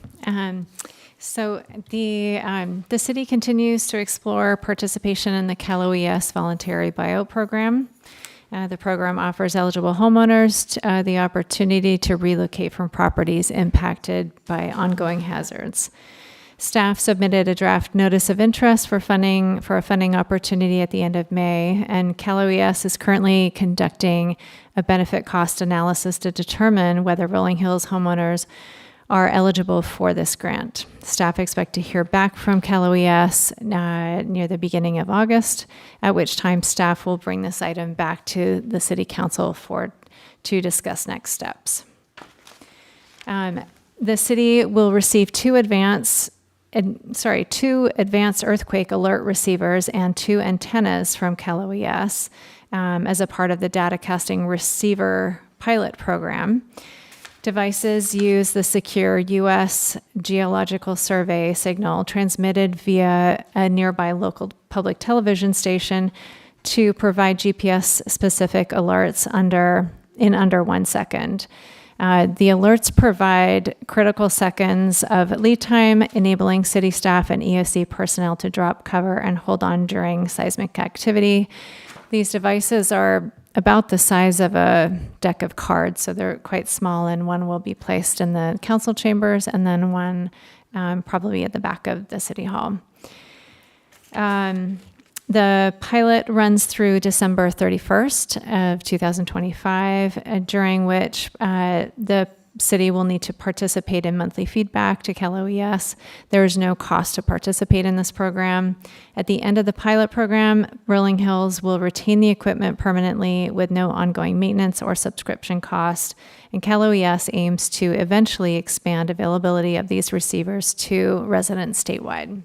So the city continues to explore participation in the Cal OES voluntary buyout program. The program offers eligible homeowners the opportunity to relocate from properties impacted by ongoing hazards. Staff submitted a draft notice of interest for a funding opportunity at the end of May, and Cal OES is currently conducting a benefit cost analysis to determine whether Rolling Hills homeowners are eligible for this grant. Staff expect to hear back from Cal OES near the beginning of August, at which time staff will bring this item back to the City Council to discuss next steps. The city will receive two advanced earthquake alert receivers and 2 antennas from Cal OES as a part of the data casting receiver pilot program. Devices use the secure U.S. Geological Survey signal transmitted via a nearby local public television station to provide GPS-specific alerts in under 1 second. The alerts provide critical seconds of lead time, enabling city staff and EOC personnel to drop cover and hold on during seismic activity. These devices are about the size of a deck of cards, so they're quite small, and one will be placed in the council chambers and then one probably at the back of the city hall. The pilot runs through December 31st of 2025, during which the city will need to participate in monthly feedback to Cal OES. There is no cost to participate in this program. At the end of the pilot program, Rolling Hills will retain the equipment permanently with no ongoing maintenance or subscription cost, and Cal OES aims to eventually expand availability of these receivers to residents statewide.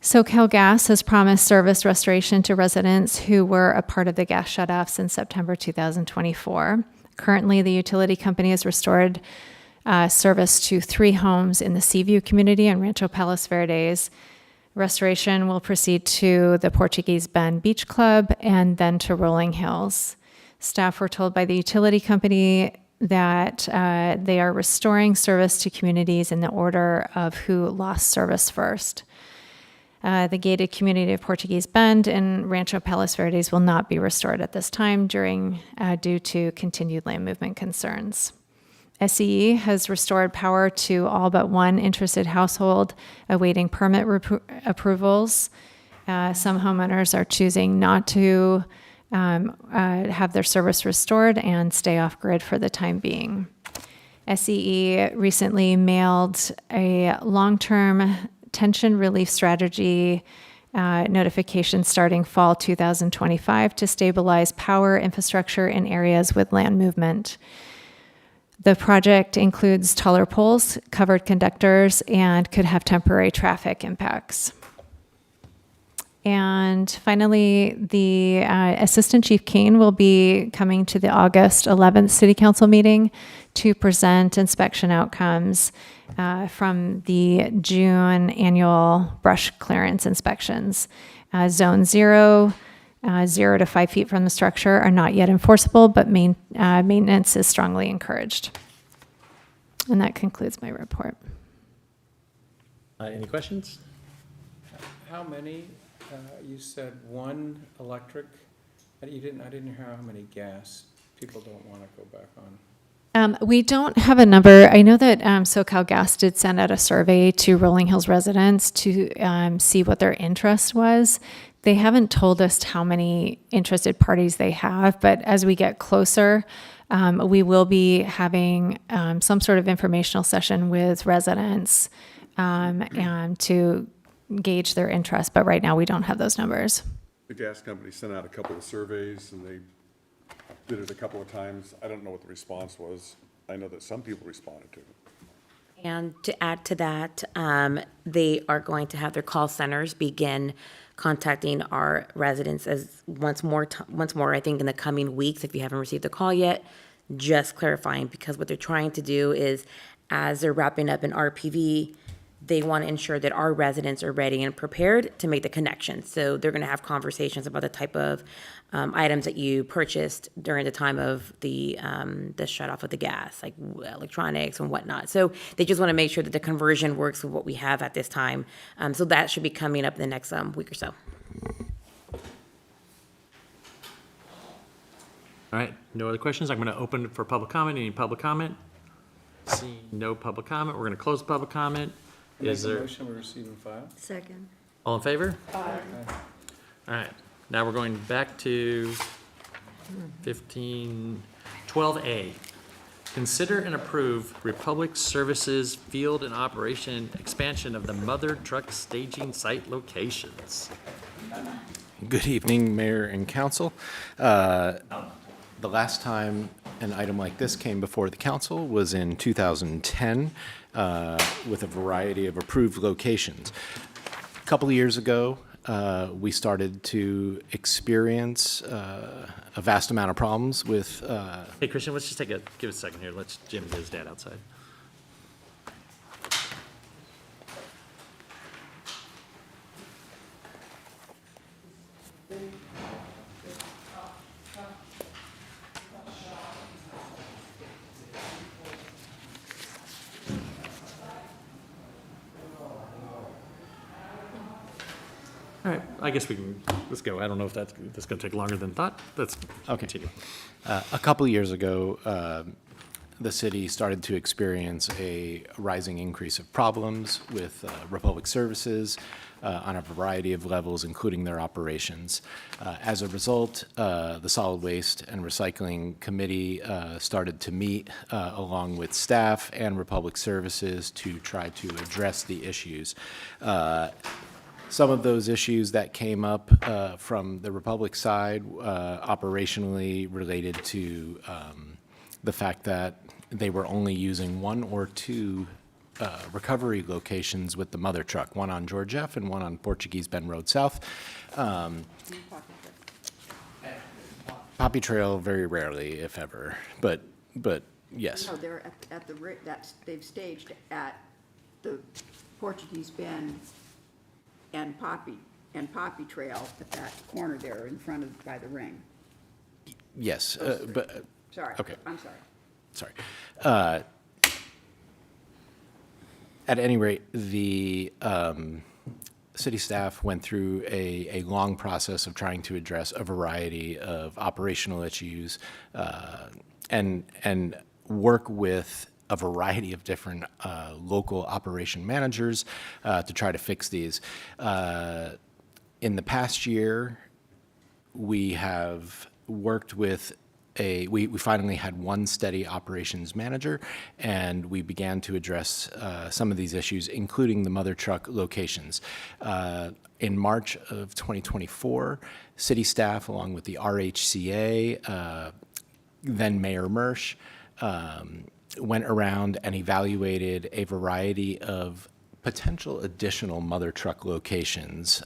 SoCalGas has promised service restoration to residents who were a part of the gas shutoffs in September 2024. Currently, the utility company has restored service to 3 homes in the Seaview community and Rancho Palos Verdes. Restoration will proceed to the Portuguese Bend Beach Club and then to Rolling Hills. Staff were told by the utility company that they are restoring service to communities in the order of who lost service first. The gated community of Portuguese Bend and Rancho Palos Verdes will not be restored at this time due to continued land movement concerns. SCE has restored power to all but 1 interested household awaiting permit approvals. Some homeowners are choosing not to have their service restored and stay off grid for the time being. SCE recently mailed a long-term tension relief strategy notification starting fall 2025 to stabilize power infrastructure in areas with land movement. The project includes taller poles, covered conductors, and could have temporary traffic impacts. And finally, the Assistant Chief Kane will be coming to the August 11th City Council meeting to present inspection outcomes from the June annual brush clearance inspections. Zone 0, 0 to 5 feet from the structure are not yet enforceable, but maintenance is strongly encouraged. And that concludes my report. Any questions? How many, you said 1 electric, I didn't hear how many gas people don't want to go back on. We don't have a number. I know that SoCalGas did send out a survey to Rolling Hills residents to see what their interest was. They haven't told us how many interested parties they have, but as we get closer, we will be having some sort of informational session with residents and to gauge their interest, but right now we don't have those numbers. The gas company sent out a couple of surveys, and they did it a couple of times. I don't know what the response was. I know that some people responded to it. And to add to that, they are going to have their call centers begin contacting our residents as once more, I think in the coming weeks, if you haven't received the call yet, just clarifying, because what they're trying to do is, as they're wrapping up an RPV, they want to ensure that our residents are ready and prepared to make the connection. So they're going to have conversations about the type of items that you purchased during the time of the shut off of the gas, like electronics and whatnot. So they just want to make sure that the conversion works with what we have at this time. So that should be coming up in the next week or so. All right, no other questions? I'm going to open it for public comment. Any public comment? Seeing no public comment, we're going to close the public comment. Is Make a there, motion we receive and file? Second. all in favor? Aye. All right, now we're going back to 12A. Consider and approve Republic Services Field and Operation Expansion of the Mother Truck Staging Site locations. Good evening, Mayor and Council. The last time an item like this came before the council was in 2010 with a variety of approved locations. A couple of years ago, we started to experience a vast amount of problems with. Hey, Christian, let's just give us a second here. Let's Jim get his dad outside. All right, I guess let's go. I don't know if that's going to take longer than thought. Let's continue. A couple of years ago, the city started to experience a rising increase of problems with Republic Services on a variety of levels, including their operations. As a result, the Solid Waste and Recycling Committee started to meet along with staff and Republic Services to try to address the issues. Some of those issues that came up from the Republic side operationally related to the fact that they were only using one or two recovery locations with the mother truck, one on George F. and one on Portuguese Bend Road South. Poppy Trail very rarely, if ever, but yes. No, they're at the, they've staged at the Portuguese Bend and Poppy Trail at that corner there in front of, by the ring. Yes, but, Sorry. okay. I'm sorry. Sorry. At any rate, the city staff went through a long process of trying to address a variety of operational issues and work with a variety of different local operation managers to try to fix these. In the past year, we have worked with we finally had one steady operations manager, and we began to address some of these issues, including the mother truck locations. In March of 2024, city staff, along with the RHCA, then Mayor Mersch, went around and evaluated a variety of potential additional mother truck locations.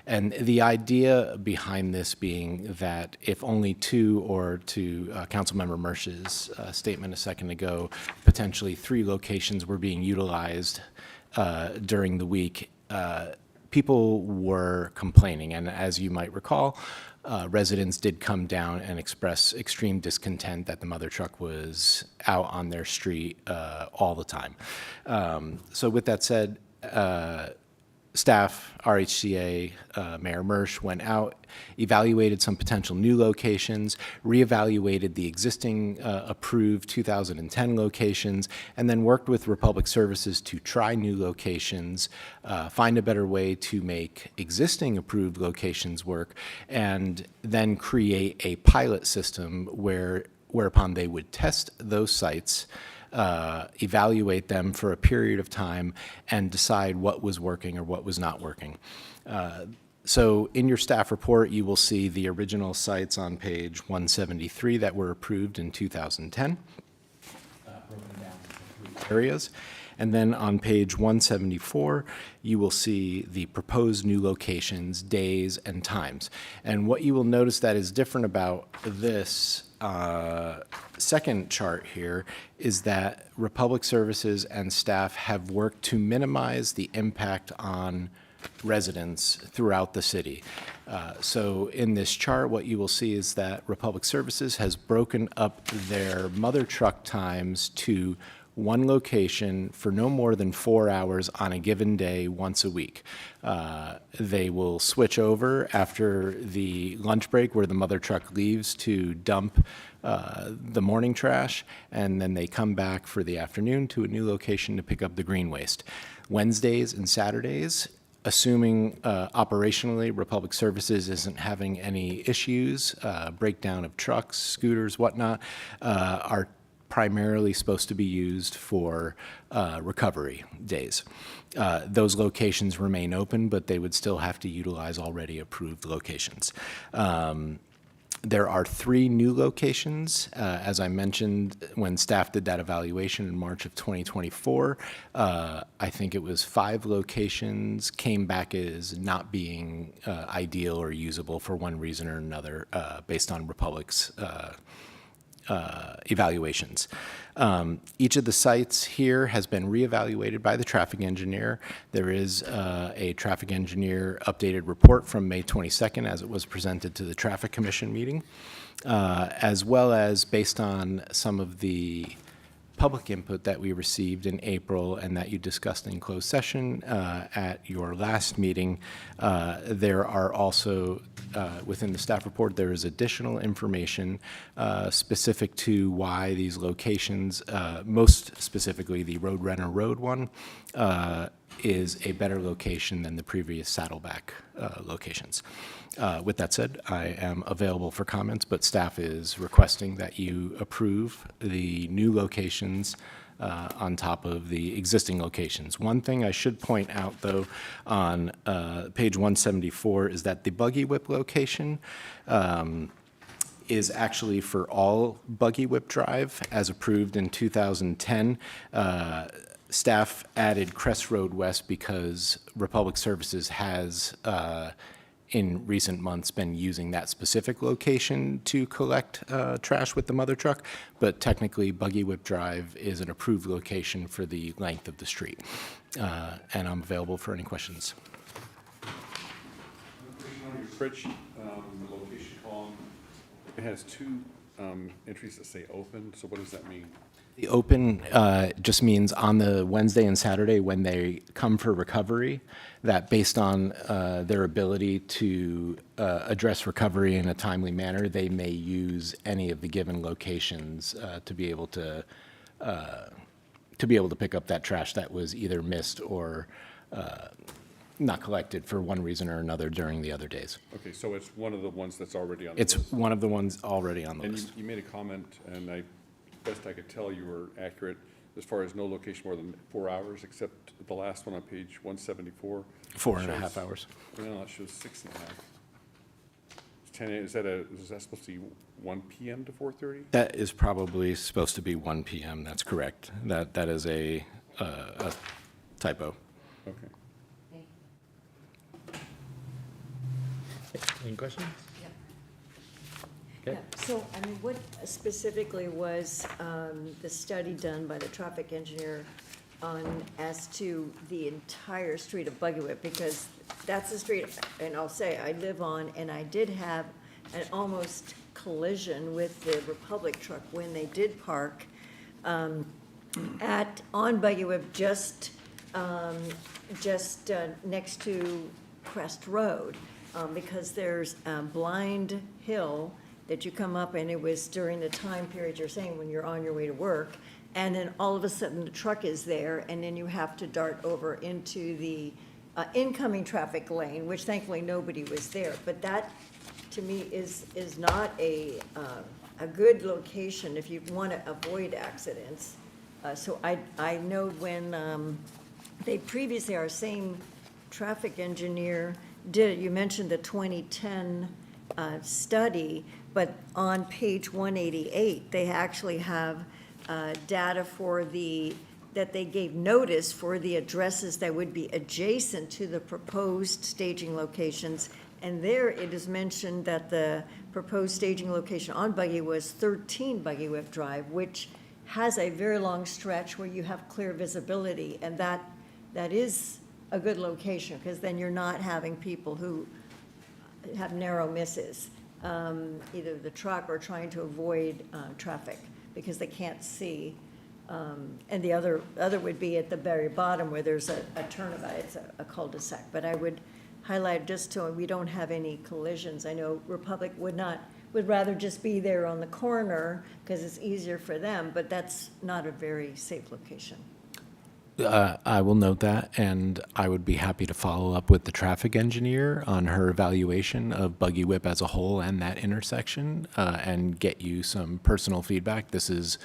And the idea behind this being that if only two, or to Councilmember Mersch's statement a second ago, potentially 3 locations were being utilized during the week, people were complaining. And as you might recall, residents did come down and express extreme discontent that the mother truck was out on their street all the time. So with that said, staff, RHCA, Mayor Mersch went out, evaluated some potential new locations, reevaluated the existing approved 2010 locations, and then worked with Republic Services to try new locations, find a better way to make existing approved locations work, and then create a pilot system whereupon they would test those sites, evaluate them for a period of time, and decide what was working or what was not working. So in your staff report, you will see the original sites on page 173 that were approved in 2010, broken down into 3 areas. And then on page 174, you will see the proposed new locations, days, and times. And what you will notice that is different about this second chart here is that Republic Services and staff have worked to minimize the impact on residents throughout the city. So in this chart, what you will see is that Republic Services has broken up their mother truck times to one location for no more than 4 hours on a given day once a week. They will switch over after the lunch break where the mother truck leaves to dump the morning trash, and then they come back for the afternoon to a new location to pick up the green waste. Wednesdays and Saturdays, assuming operationally Republic Services isn't having any issues, breakdown of trucks, scooters, whatnot, are primarily supposed to be used for recovery days. Those locations remain open, but they would still have to utilize already approved locations. There are 3 new locations. As I mentioned, when staff did that evaluation in March of 2024, I think it was 5 locations came back as not being ideal or usable for one reason or another based on Republic's evaluations. Each of the sites here has been reevaluated by the traffic engineer. There is a traffic engineer updated report from May 22nd as it was presented to the Traffic Commission meeting, as well as based on some of the public input that we received in April and that you discussed in closed session at your last meeting. There are also, within the staff report, there is additional information specific to why these locations, most specifically the Roadrunner Road one, is a better location than the previous Saddleback locations. With that said, I am available for comments, but staff is requesting that you approve the new locations on top of the existing locations. One thing I should point out, though, on page 174 is that the Buggy Whip location is actually for all Buggy Whip Drive as approved in 2010. Staff added Crest Road West because Republic Services has in recent months been using that specific location to collect trash with the mother truck, but technically Buggy Whip Drive is an approved location for the length of the street. And I'm available for any questions. On your spreadsheet, the location column, it has 2 entries that say open, so what does that mean? The open just means on the Wednesday and Saturday when they come for recovery, that based on their ability to address recovery in a timely manner, they may use any of the given locations to be able to pick up that trash that was either missed or not collected for one reason or another during the other days. Okay, so it's one of the ones that's already on the It's list. one of the ones already on the And list. you made a comment, and best I could tell, you were accurate as far as no location more than 4 hours, except the last one on page 174. 4.5 hours. Well, it shows 6.5. It's 10 a.m. Is that supposed to be 1 p.m. to 4:30? That is probably supposed to be 1 p.m. That's correct. That is a typo. Okay. Any questions? Yeah, so, I mean, what specifically was the study done by the traffic engineer on, as to the entire street of Buggy Whip? Because that's the street, and I'll say, I live on, and I did have an almost collision with the Republic truck when they did park on Buggy Whip, just next to Crest Road, because there's a blind hill that you come up, and it was during the time period you're saying when you're on your way to work, and then all of a sudden the truck is there, and then you have to dart over into the incoming traffic lane, which thankfully nobody was there. But that, to me, is not a good location if you want to avoid accidents. So I know when they previously, our same traffic engineer did it, you mentioned the 2010 study, but on page 188, they actually have data for that they gave notice for the addresses that would be adjacent to the proposed staging locations, And there it is mentioned that the proposed staging location on Buggy was 13 Buggy Whip Drive, which has a very long stretch where you have clear visibility, and that is a good location, because then you're not having people who have narrow misses, either the truck or trying to avoid traffic, because they can't see. And the other would be at the very bottom where there's a turnabout, it's a cul-de-sac. But I would highlight just so we don't have any collisions. I know Republic would rather just be there on the corner because it's easier for them, but that's not a very safe location. I will note that, and I would be happy to follow up with the traffic engineer on her evaluation of Buggy Whip as a whole and that intersection, and get you some personal feedback. This is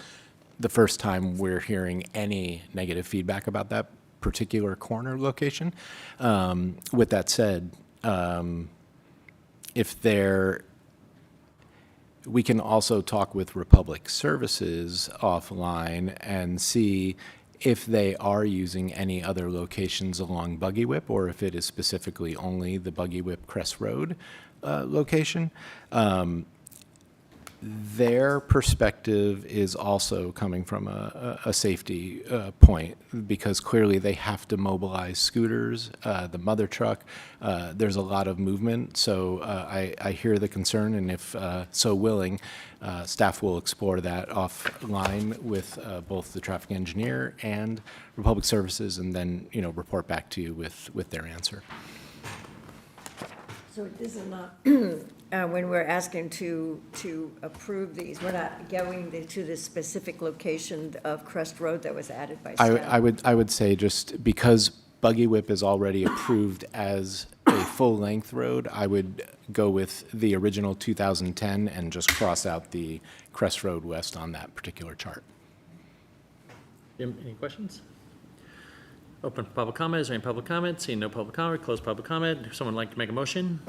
the first time we're hearing any negative feedback about that particular corner location. With that said, we can also talk with Republic Services offline and see if they are using any other locations along Buggy Whip, or if it is specifically only the Buggy Whip Crest Road location. Their perspective is also coming from a safety point, because clearly they have to mobilize scooters, the mother truck. There's a lot of movement, so I hear the concern, and if so willing, staff will explore that offline with both the traffic engineer and Republic Services, and then report back to you with their answer. So this is not, when we're asking to approve these, we're not going to the specific location of Crest Road that was added by staff? I would say, just because Buggy Whip is already approved as a full-length road, I would go with the original 2010 and just cross out the Crest Road West on that particular chart. Jim, any questions? Open for public comment. Is there any public comment? Seeing no public comment, close public comment. Someone like to make a motion?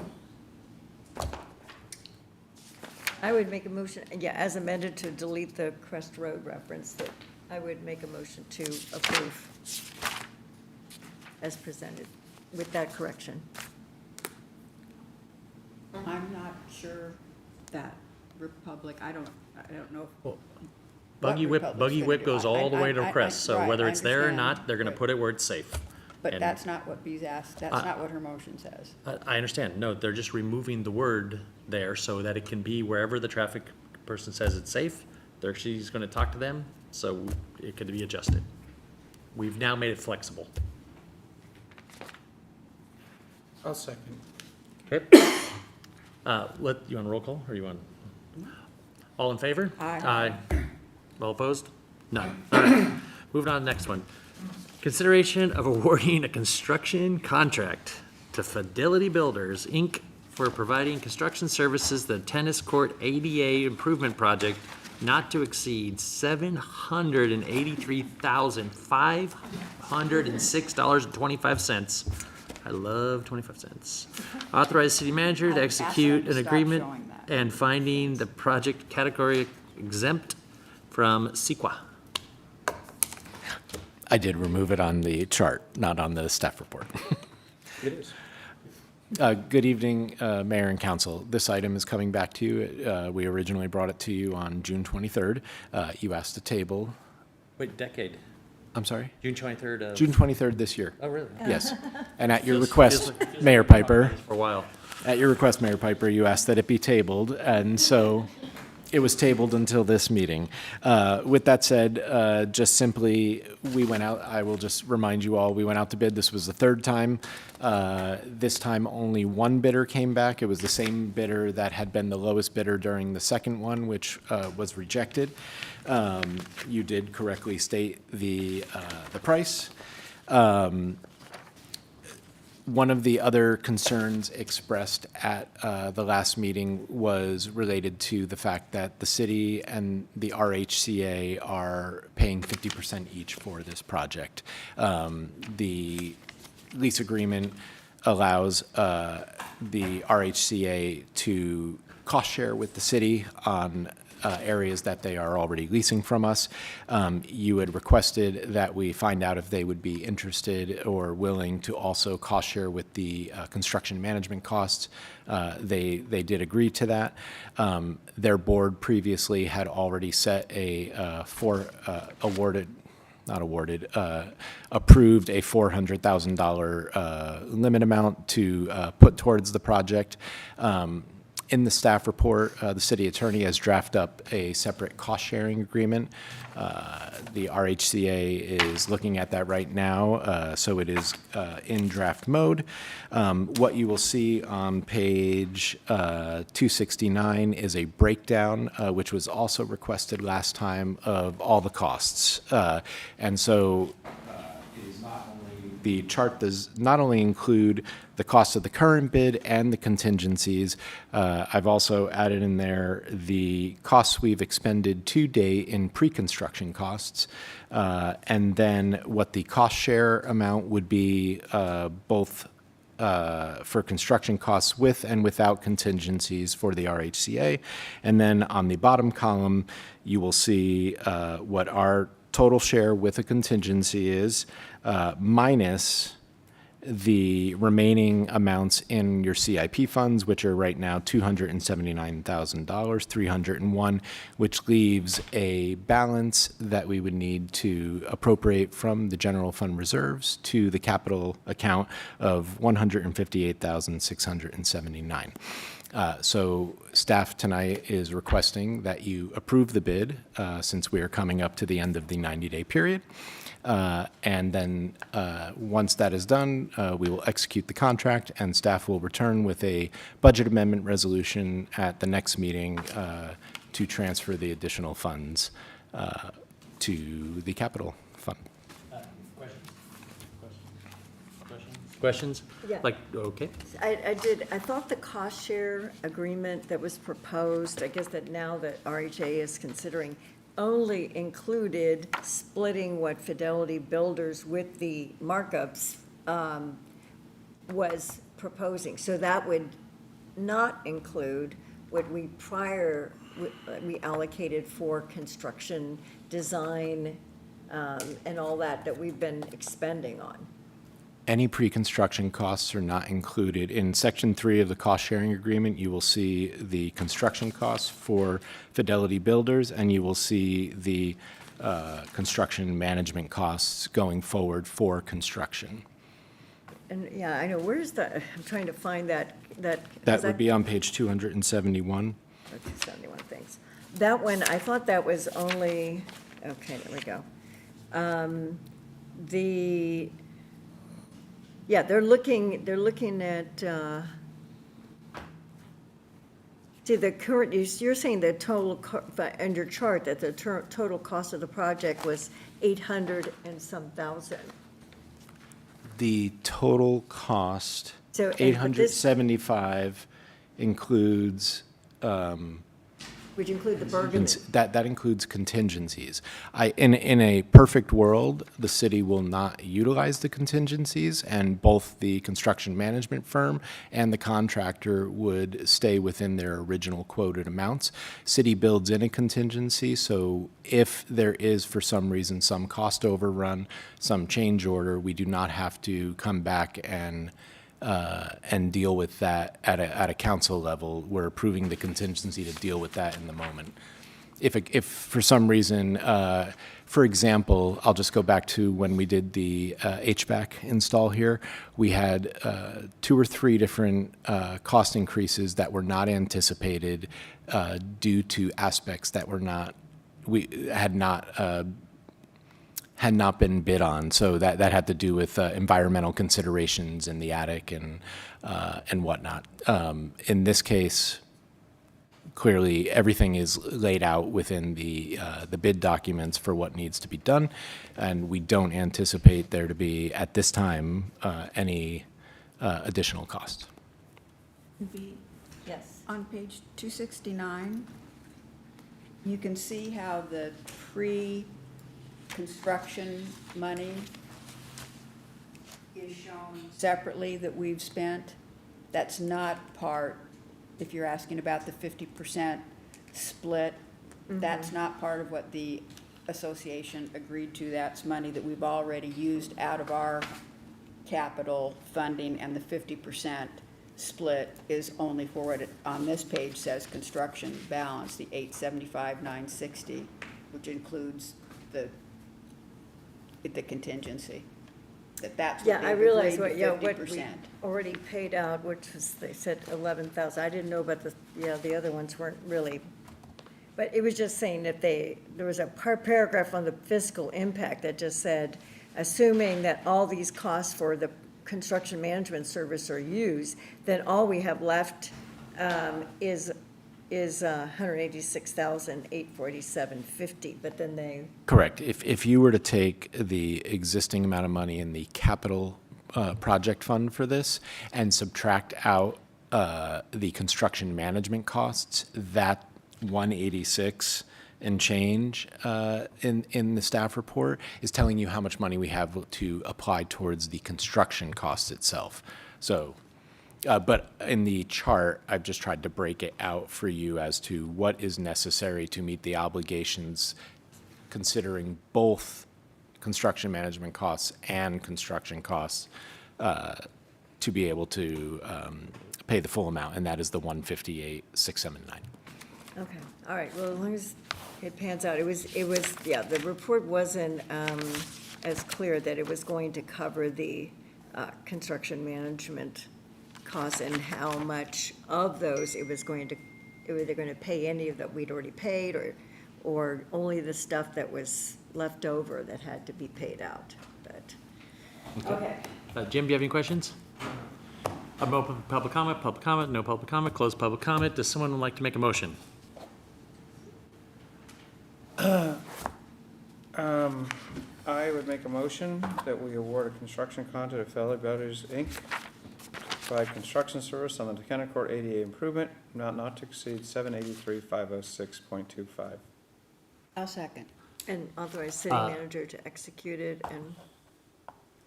I would make a motion, as amended, to delete the Crest Road reference, that I would make a motion to approve as presented with that correction. I'm not sure that Republic, I don't know. Well, Buggy Whip goes all the way to Crest, so right, whether I it's there or understand. not, they're gonna put it where it's safe. But And that's not what B's asked, that's not what her motion says. I understand. No, they're just removing the word there so that it can be wherever the traffic person says it's safe. She's gonna talk to them, so it could be adjusted. We've now made it flexible. I'll second. Okay. You want roll call, or you want? All in favor? Aye. All opposed? None. All right. Moving on to the next one. Consideration of awarding a construction contract to Fidelity Builders, Inc. for providing construction services to the tennis court ADA improvement project not to exceed $783,506.25. I love 25 cents. Authorize city manager to execute an agreement and finding the project category exempt from CEQA. I did remove it on the chart, not on the staff report. It is. Good evening, Mayor and Council. This item is coming back to you. We originally brought it to you on June 23rd. You asked to table. Wait, decade. I'm sorry? June 23rd of? June 23rd this year. Oh, really? Yes. And at your Feels request, like Mayor Piper, for a while. at your request, Mayor Piper, you asked that it be tabled, and so it was tabled until this meeting. With that said, just simply, we went out, I will just remind you all, we went out to bid. This was the third time. This time, only one bidder came back. It was the same bidder that had been the lowest bidder during the second one, which was rejected. You did correctly state the price. One of the other concerns expressed at the last meeting was related to the fact that the city and the RHCA are paying 50% each for this project. The lease agreement allows the RHCA to cost share with the city on areas that they are already leasing from us. You had requested that we find out if they would be interested or willing to also cost share with the construction management costs. They did agree to that. Their board previously had already set approved a $400,000 limit amount to put towards the project. In the staff report, the city attorney has drafted up a separate cost-sharing agreement. The RHCA is looking at that right now, so it is in draft mode. What you will see on page 269 is a breakdown, which was also requested last time, of all the costs. And so it is not only, the chart does not only include the cost of the current bid and the contingencies. I've also added in there the costs we've expended to date in pre-construction costs, and then what the cost share amount would be, both for construction costs with and without contingencies for the RHCA. And then on the bottom column, you will see what our total share with a contingency is, minus the remaining amounts in your CIP funds, which are right now $279,000, 301, which leaves a balance that we would need to appropriate from the general fund reserves to the capital account of $158,679. So staff tonight is requesting that you approve the bid, since we are coming up to the end of the 90-day period. And then once that is done, we will execute the contract, and staff will return with a budget amendment resolution at the next meeting to transfer the additional funds to the capital fund. Questions? Yeah. Like, okay. I thought the cost share agreement that was proposed, I guess that now that RHA is considering, only included splitting what Fidelity Builders with the markups was proposing. So that would not include what we we allocated for construction, design, and all that we've been expending on. Any pre-construction costs are not included. In Section 3 of the cost-sharing agreement, you will see the construction costs for Fidelity Builders, and you will see the construction management costs going forward for construction. And, yeah, I know, where's the, I'm trying to find that. That would be on page 271. Okay, 71, thanks. That one, I thought that was only, okay, there we go. Yeah, they're looking at, see, the current, you're saying the total, in your chart, that the total cost of the project was 800 and some thousand. The total cost, So, and but 875, includes, Would include the Bergen? that includes contingencies. In a perfect world, the city will not utilize the contingencies, and both the construction management firm and the contractor would stay within their original quoted amounts. City builds in a contingency, so if there is, for some reason, some cost overrun, some change order, we do not have to come back and deal with that at a council level. We're approving the contingency to deal with that in the moment. If for some reason, for example, I'll just go back to when we did the HVAC install here, we had 2 or 3 different cost increases that were not anticipated due to aspects that were not, had not been bid on. So that had to do with environmental considerations in the attic and whatnot. In this case, clearly everything is laid out within the bid documents for what needs to be done, and we don't anticipate there to be, at this time, any additional costs. Yes. On page 269, you can see how the pre-construction money is shown separately that we've spent. That's not part, if you're asking about the 50% split That's not part of what the association agreed to. That's money that we've already used out of our capital funding, and the 50% split is only for what it, on this page says construction balance, the 875,960, which includes the contingency. That's what Yeah, I they've realize agreed what, to, what we 50%. already paid out, which was, they said 11,000. I didn't know about the other ones weren't really. But it was just saying that there was a paragraph on the fiscal impact that just said, assuming that all these costs for the construction management service are used, then all we have left is 186,847.50. But then they. Correct. If you were to take the existing amount of money in the capital project fund for this and subtract out the construction management costs, that 186 and change in the staff report is telling you how much money we have to apply towards the construction costs itself. So, but in the chart, I've just tried to break it out for you as to what is necessary to meet the obligations, considering both construction management costs and construction costs to be able to pay the full amount, and that is the 158,679. Okay, all right, well, as long as it pans out, it was, yeah, the report wasn't as clear that it was going to cover the construction management costs and how much of those it was going to, they're going to pay any of that we'd already paid, or only the stuff that was left over that had to be paid out, but, okay. Jim, do you have any questions? I'm open for public comment, no public comment, close public comment. Does someone like to make a motion? I would make a motion that we award a construction contract to Valley Builders, Inc. to provide construction service on the Kennet Court ADA improvement, not to exceed $783,506.25. I'll second. And authorize city manager to execute it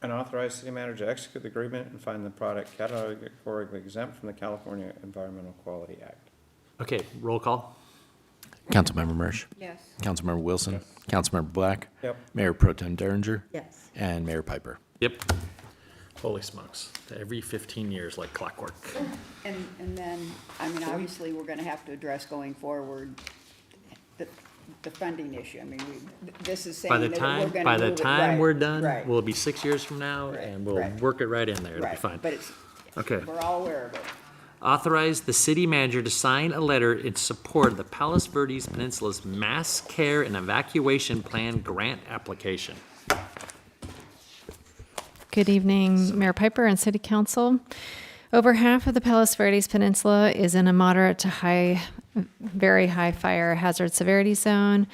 And authorize city manager to execute the agreement and find the product categorically exempt from the California Environmental Quality Act. Okay, roll call. Councilmember Mersch. Yes. Councilmember Wilson. Yes. Councilmember Black. Yep. Mayor Pro Tem Derringer. yes. And Mayor Piper. Yep. Holy smokes, every 15 years like clockwork. And then, I mean, obviously, we're gonna have to address going forward the funding issue. I mean, this is saying By the that we're time, gonna by the move it, time right, we're done, right, will it be 6 years from now, Right, and we'll right. work it right in there, it'll be right. fine. But it's, Okay. we're all aware of it. Authorize the city manager to sign a letter in support of the Palos Verdes Peninsula's Mass Care and Evacuation Plan grant application. Good evening, Mayor Piper and City Council. Over half of the Palos Verdes Peninsula is in a moderate to high, very high fire hazard severity zone.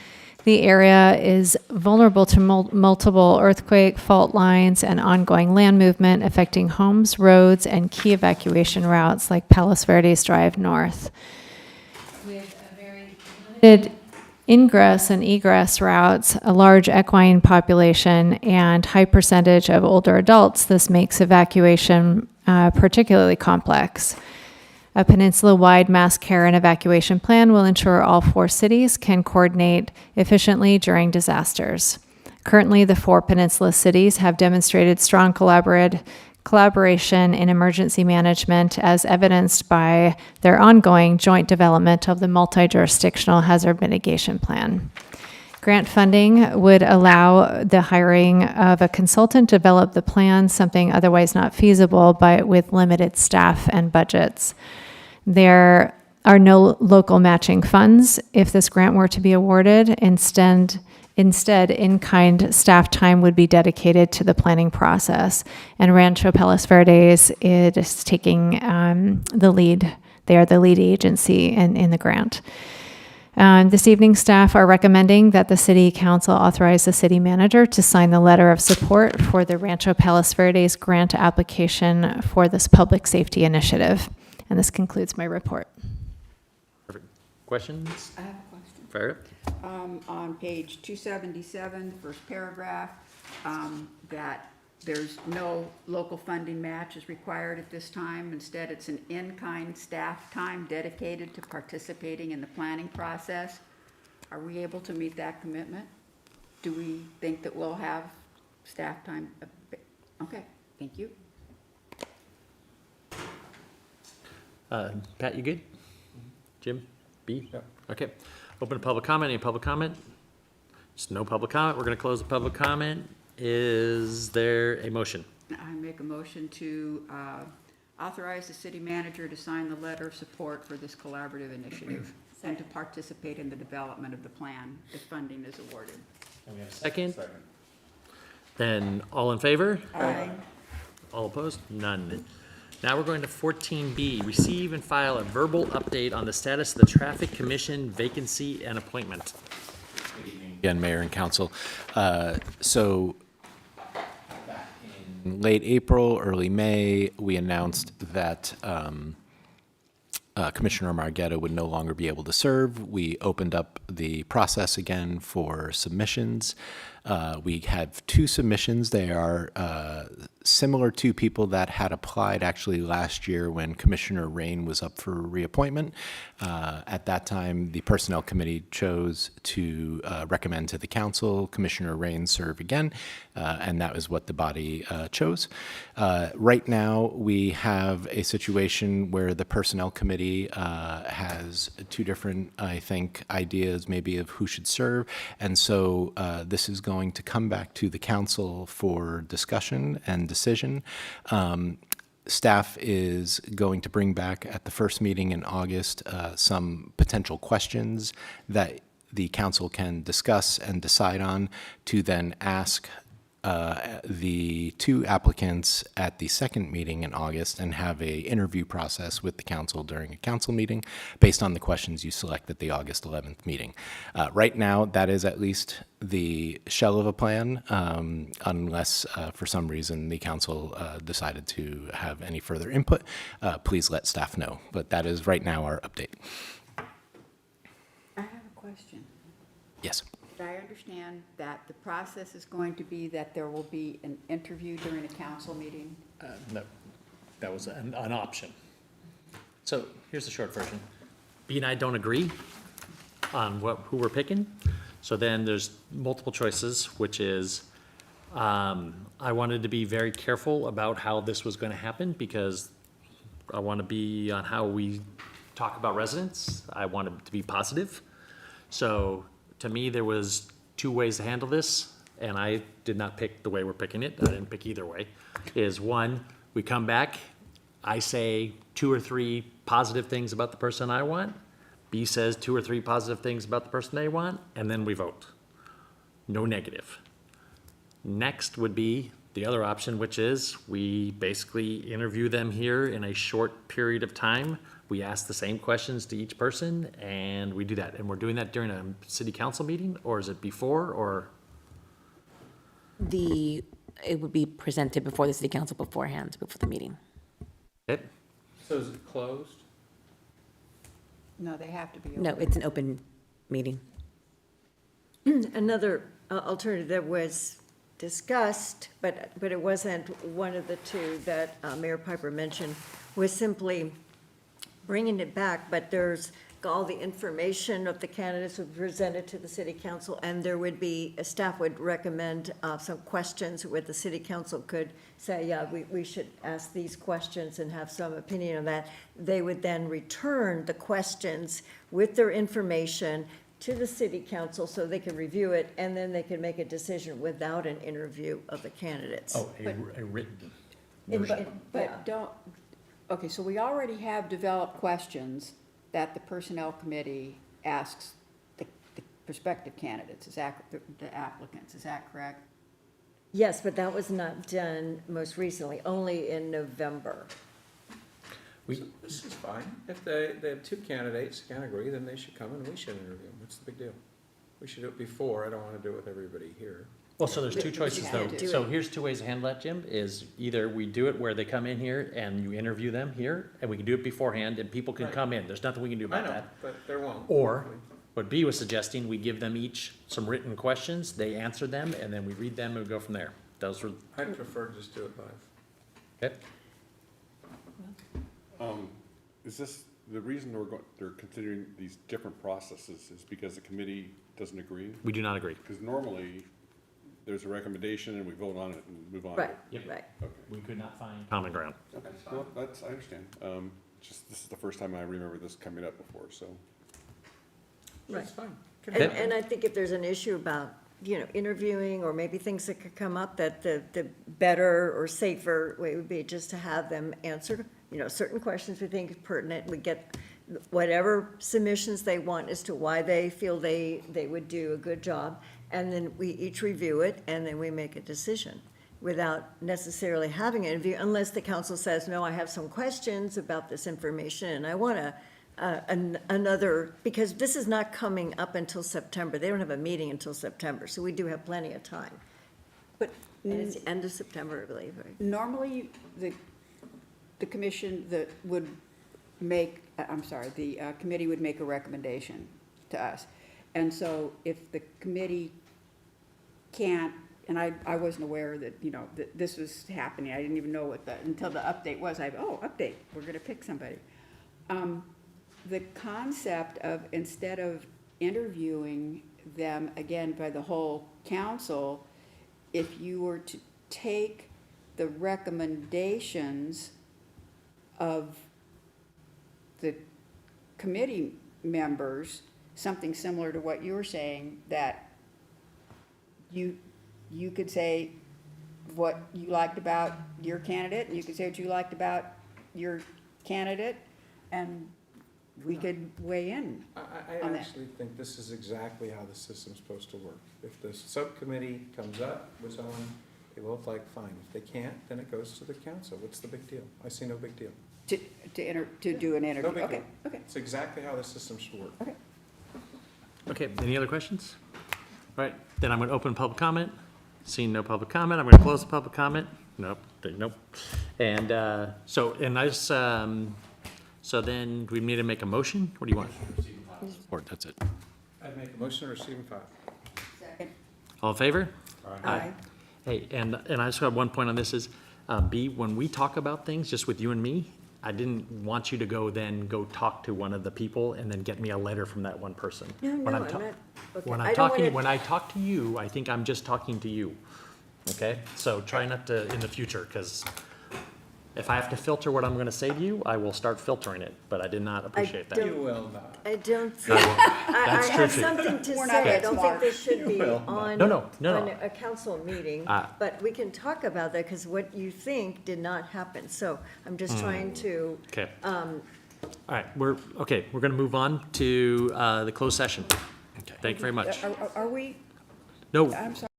The area is vulnerable to multiple earthquake fault lines and ongoing land movement affecting homes, roads, and key evacuation routes like Palos Verdes Drive North. With a very limited ingress and egress routes, a large equine population, and high percentage of older adults, this makes evacuation particularly complex. A peninsula-wide mass care and evacuation plan will ensure all 4 cities can coordinate efficiently during disasters. Currently, the 4 peninsula cities have demonstrated strong collaboration in emergency management, as evidenced by their ongoing joint development of the multi-jurisdictional hazard mitigation plan. Grant funding would allow the hiring of a consultant to develop the plan, something otherwise not feasible, but with limited staff and budgets. There are no local matching funds if this grant were to be awarded. Instead, in-kind staff time would be dedicated to the planning process. And Rancho Palos Verdes is taking the lead. They are the lead agency in the grant. This evening, staff are recommending that the City Council authorize the City Manager to sign the letter of support for the Rancho Palos Verdes grant application for this public safety initiative. And this concludes my report. Perfect. Questions? I have a question. Fire it. On page 277, first paragraph, that there's no local funding match is required at this time. Instead, it's an in-kind staff time dedicated to participating in the planning process. Are we able to meet that commitment? Do we think that we'll have staff time? Okay, thank you. Pat, you good? Jim? B? Yeah. Okay. Open to public comment. Any public comment? There's no public comment. We're going to close the public comment. Is there a motion? I make a motion to authorize the city manager to sign the letter of support for this collaborative initiative and to participate in the development of the plan if funding is awarded. And we have a second? Then all in favor? Aye. All opposed? None. Now we're going to 14B, receive and file a verbal update on the status of the Traffic Commission vacancy and appointment. Again, Mayor and Council. So back in late April, early May, we announced that Commissioner Margetta would no longer be able to serve. We opened up the process again for submissions. We have 2 submissions. They are similar to people that had applied actually last year when Commissioner Rain was up for reappointment. At that time, the Personnel Committee chose to recommend to the Council Commissioner Rain serve again, and that was what the body chose. Right now, we have a situation where the Personnel Committee has 2 different, I think, ideas maybe of who should serve, and so this is going to come back to the Council for discussion and decision. Staff is going to bring back at the first meeting in August some potential questions that the council can discuss and decide on to then ask the 2 applicants at the second meeting in August and have a interview process with the council during a council meeting based on the questions you select at the August 11th meeting. Right now, that is at least the shell of a plan, unless for some reason the council decided to have any further input. Please let staff know, but that is right now our update. I have a question. Yes. Did I understand that the process is going to be that there will be an interview during a council meeting? No, that was an option. So here's the short version. B and I don't agree on who we're picking. So then there's multiple choices, which is I wanted to be very careful about how this was going to happen because I want to be on how we talk about residents. I want it to be positive. So to me, there was 2 ways to handle this, and I did not pick the way we're picking it. I didn't pick either way. Is 1, we come back, I say 2 or 3 positive things about the person I want. B says 2 or 3 positive things about the person they want, and then we vote. No negative. Next would be the other option, which is we basically interview them here in a short period of time. We ask the same questions to each person, and we do that. And we're doing that during a city council meeting, or is it before, or? It would be presented before the city council beforehand, before the meeting. Okay. So is it closed? No, they have to be open. No, it's an open meeting. Another alternative that was discussed, but it wasn't one of the 2 that Mayor Piper mentioned, was simply bringing it back, but there's all the information of the candidates would be presented to the city council, and there would be, staff would recommend some questions where the city council could say, yeah, we should ask these questions and have some opinion on that. They would then return the questions with their information to the city council so they can review it, and then they can make a decision without an interview of the candidates. Oh, a written. But don't, okay, so we already have developed questions that the Personnel Committee asks the prospective candidates, the applicants, is that correct? Yes, but that was not done most recently, only in November. This is fine. If they have 2 candidates, can't agree, then they should come and we should interview them. What's the big deal? We should do it before. I don't want to do it with everybody here. Well, so there's 2 choices though. So here's 2 ways to handle that, Jim, is either we do it where they come in here and you interview them here, and we can do it beforehand and people can come in. There's nothing we can do I about know, that. but there won't. Or what B was suggesting, we give them each some written questions, they answer them, and then we read them and we go from there. Those were, I'd prefer to just do it live. okay? Is this the reason they're considering these different processes is because the committee doesn't agree? We do not agree. Because normally, there's a recommendation and we vote on it and move on. Right, Yep. right. We could not find common ground. Okay, well, I understand. Just, this is the first time I remember this coming up before, so. Right. fine. And I think if there's an issue about, interviewing or maybe things that could come up, that the better or safer way would be just to have them answer, certain questions we think is pertinent. We get whatever submissions they want as to why they feel they would do a good job. And then we each review it and then we make a decision without necessarily having an interview, unless the council says, no, I have some questions about this information and I want to another, because this is not coming up until September. They don't have a meeting until September, so we do have plenty of time. But And it's the end of September, I believe, right? normally, the commission that would make, the committee would make a recommendation to us. And so if the committee can't, and I wasn't aware that, that this was happening. I didn't even know until the update was, update, we're gonna pick somebody. The concept of, instead of interviewing them again by the whole council, if you were to take the recommendations of the committee members, something similar to what you were saying, that you could say what you liked about your candidate, and you could say what you liked about your candidate, and we could weigh in I on that. actually think this is exactly how the system's supposed to work. If the subcommittee comes up with someone they both like, fine. If they can't, then it goes to the council. What's the big deal? I see no big deal. To do an interview. No big Okay, deal. okay. It's exactly how the system should work. Okay, any other questions? All right, then I'm going to open public comment. Seeing no public comment, I'm going to close the public comment. Nope. And so then, do we need to make a motion? What do you want? Or that's it. I'd make a motion to receive and file. Second. All in favor? Aye. Hey, and I just have one point on this is, B, when we talk about things, just with you and me, I didn't want you to go talk to one of the people and then get me a letter from that one person. No, When I'm I'm ta- not, okay. When I I'm don't talking, wanna- when I talk to you, I think I'm just talking to you, okay? So try not to in the future, because if I have to filter what I'm gonna say to you, I will start filtering it, but I did not appreciate that. don't- You will not. I don't think, That's I true have too. something to We're not say. I that don't think smart. this should be will. on, No. on a council meeting, Ah. but we can talk about that, because what you think did not happen. So I'm just trying to, Okay. All right, we're gonna move on to, the closed session. Okay. Thank you very much. Are we, No, I'm sorry.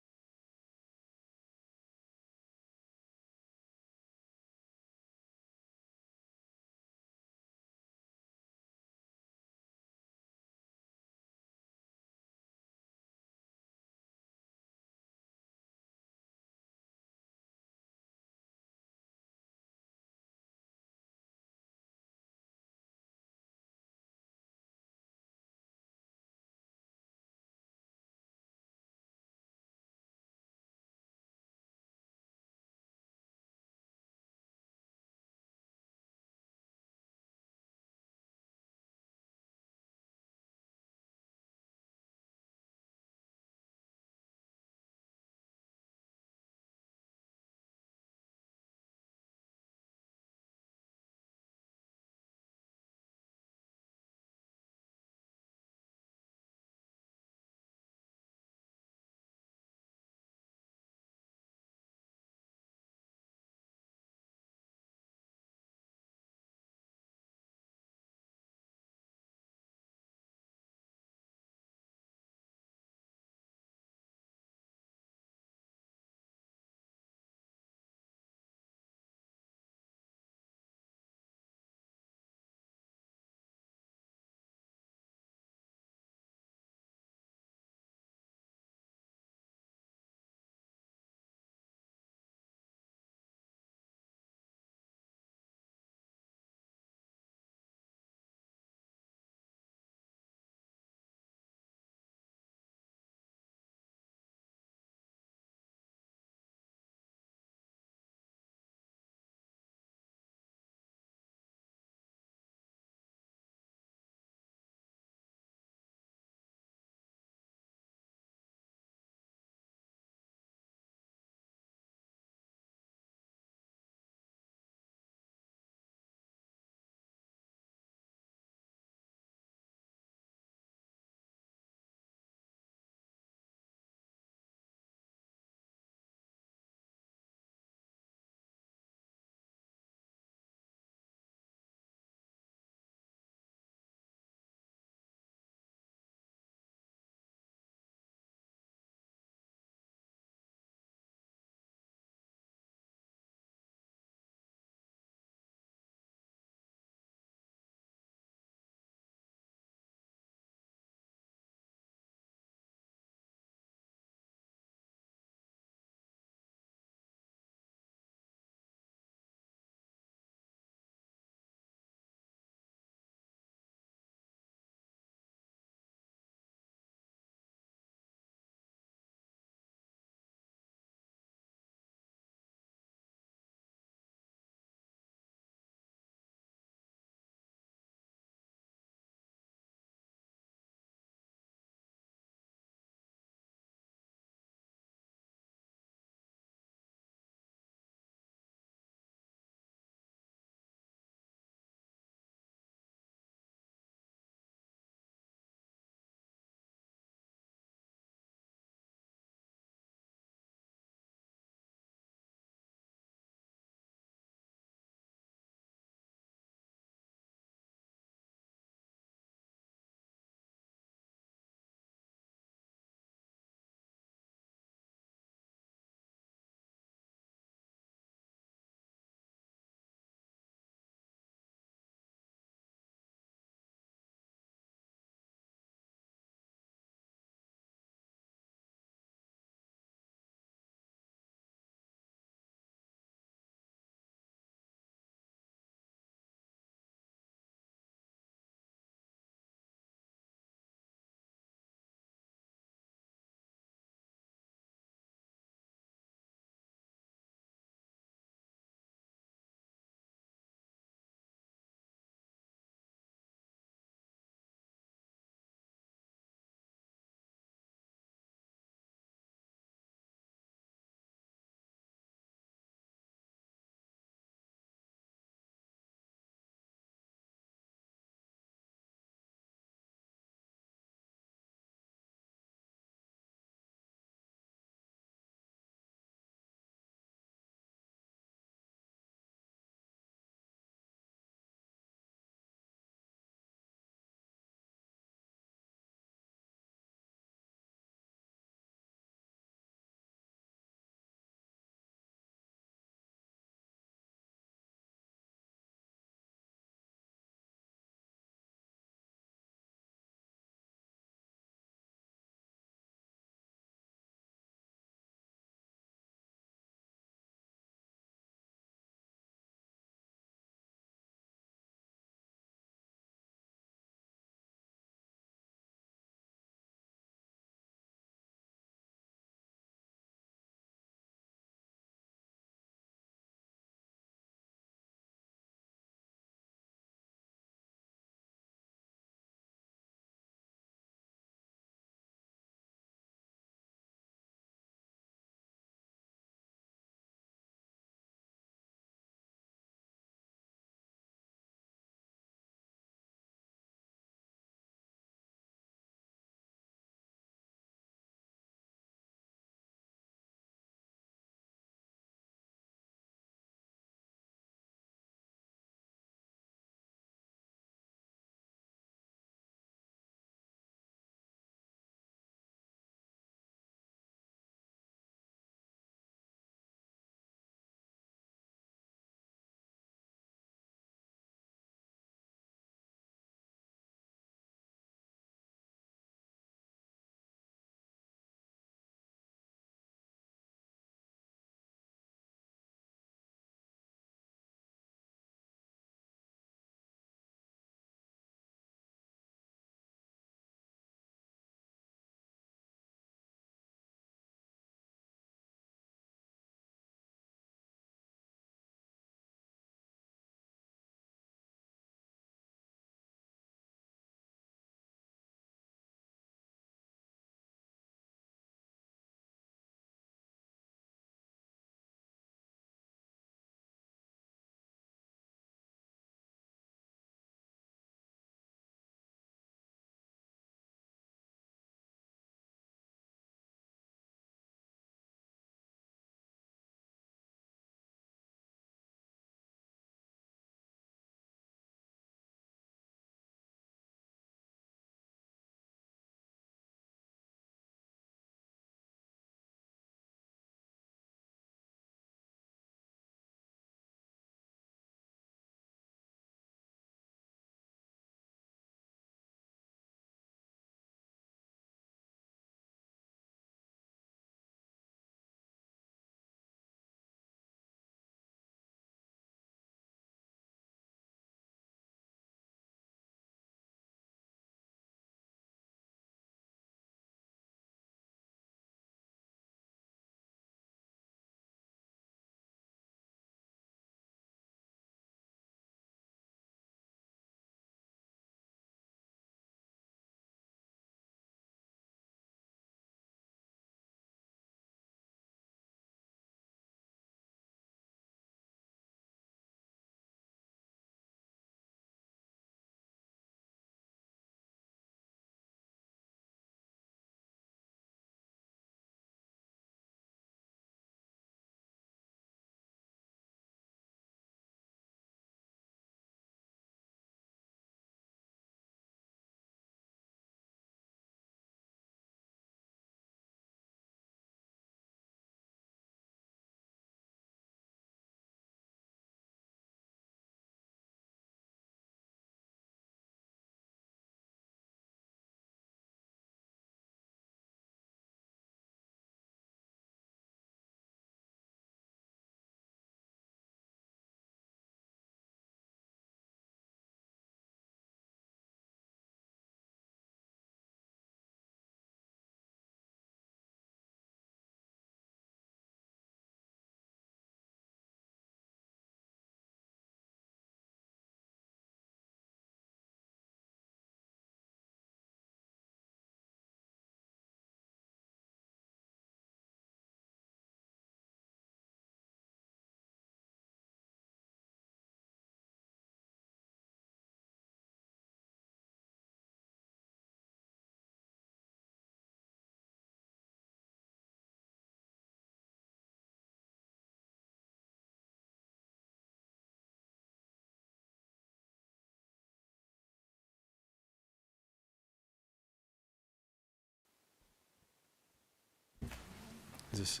Is this,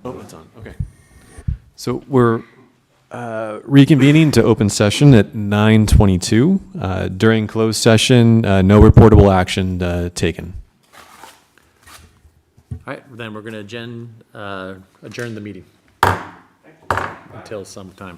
oh, it's on, okay. So we're reconvening to open session at 9:22. During closed session, no reportable action taken. All right, then we're going to adjourn the meeting until sometime.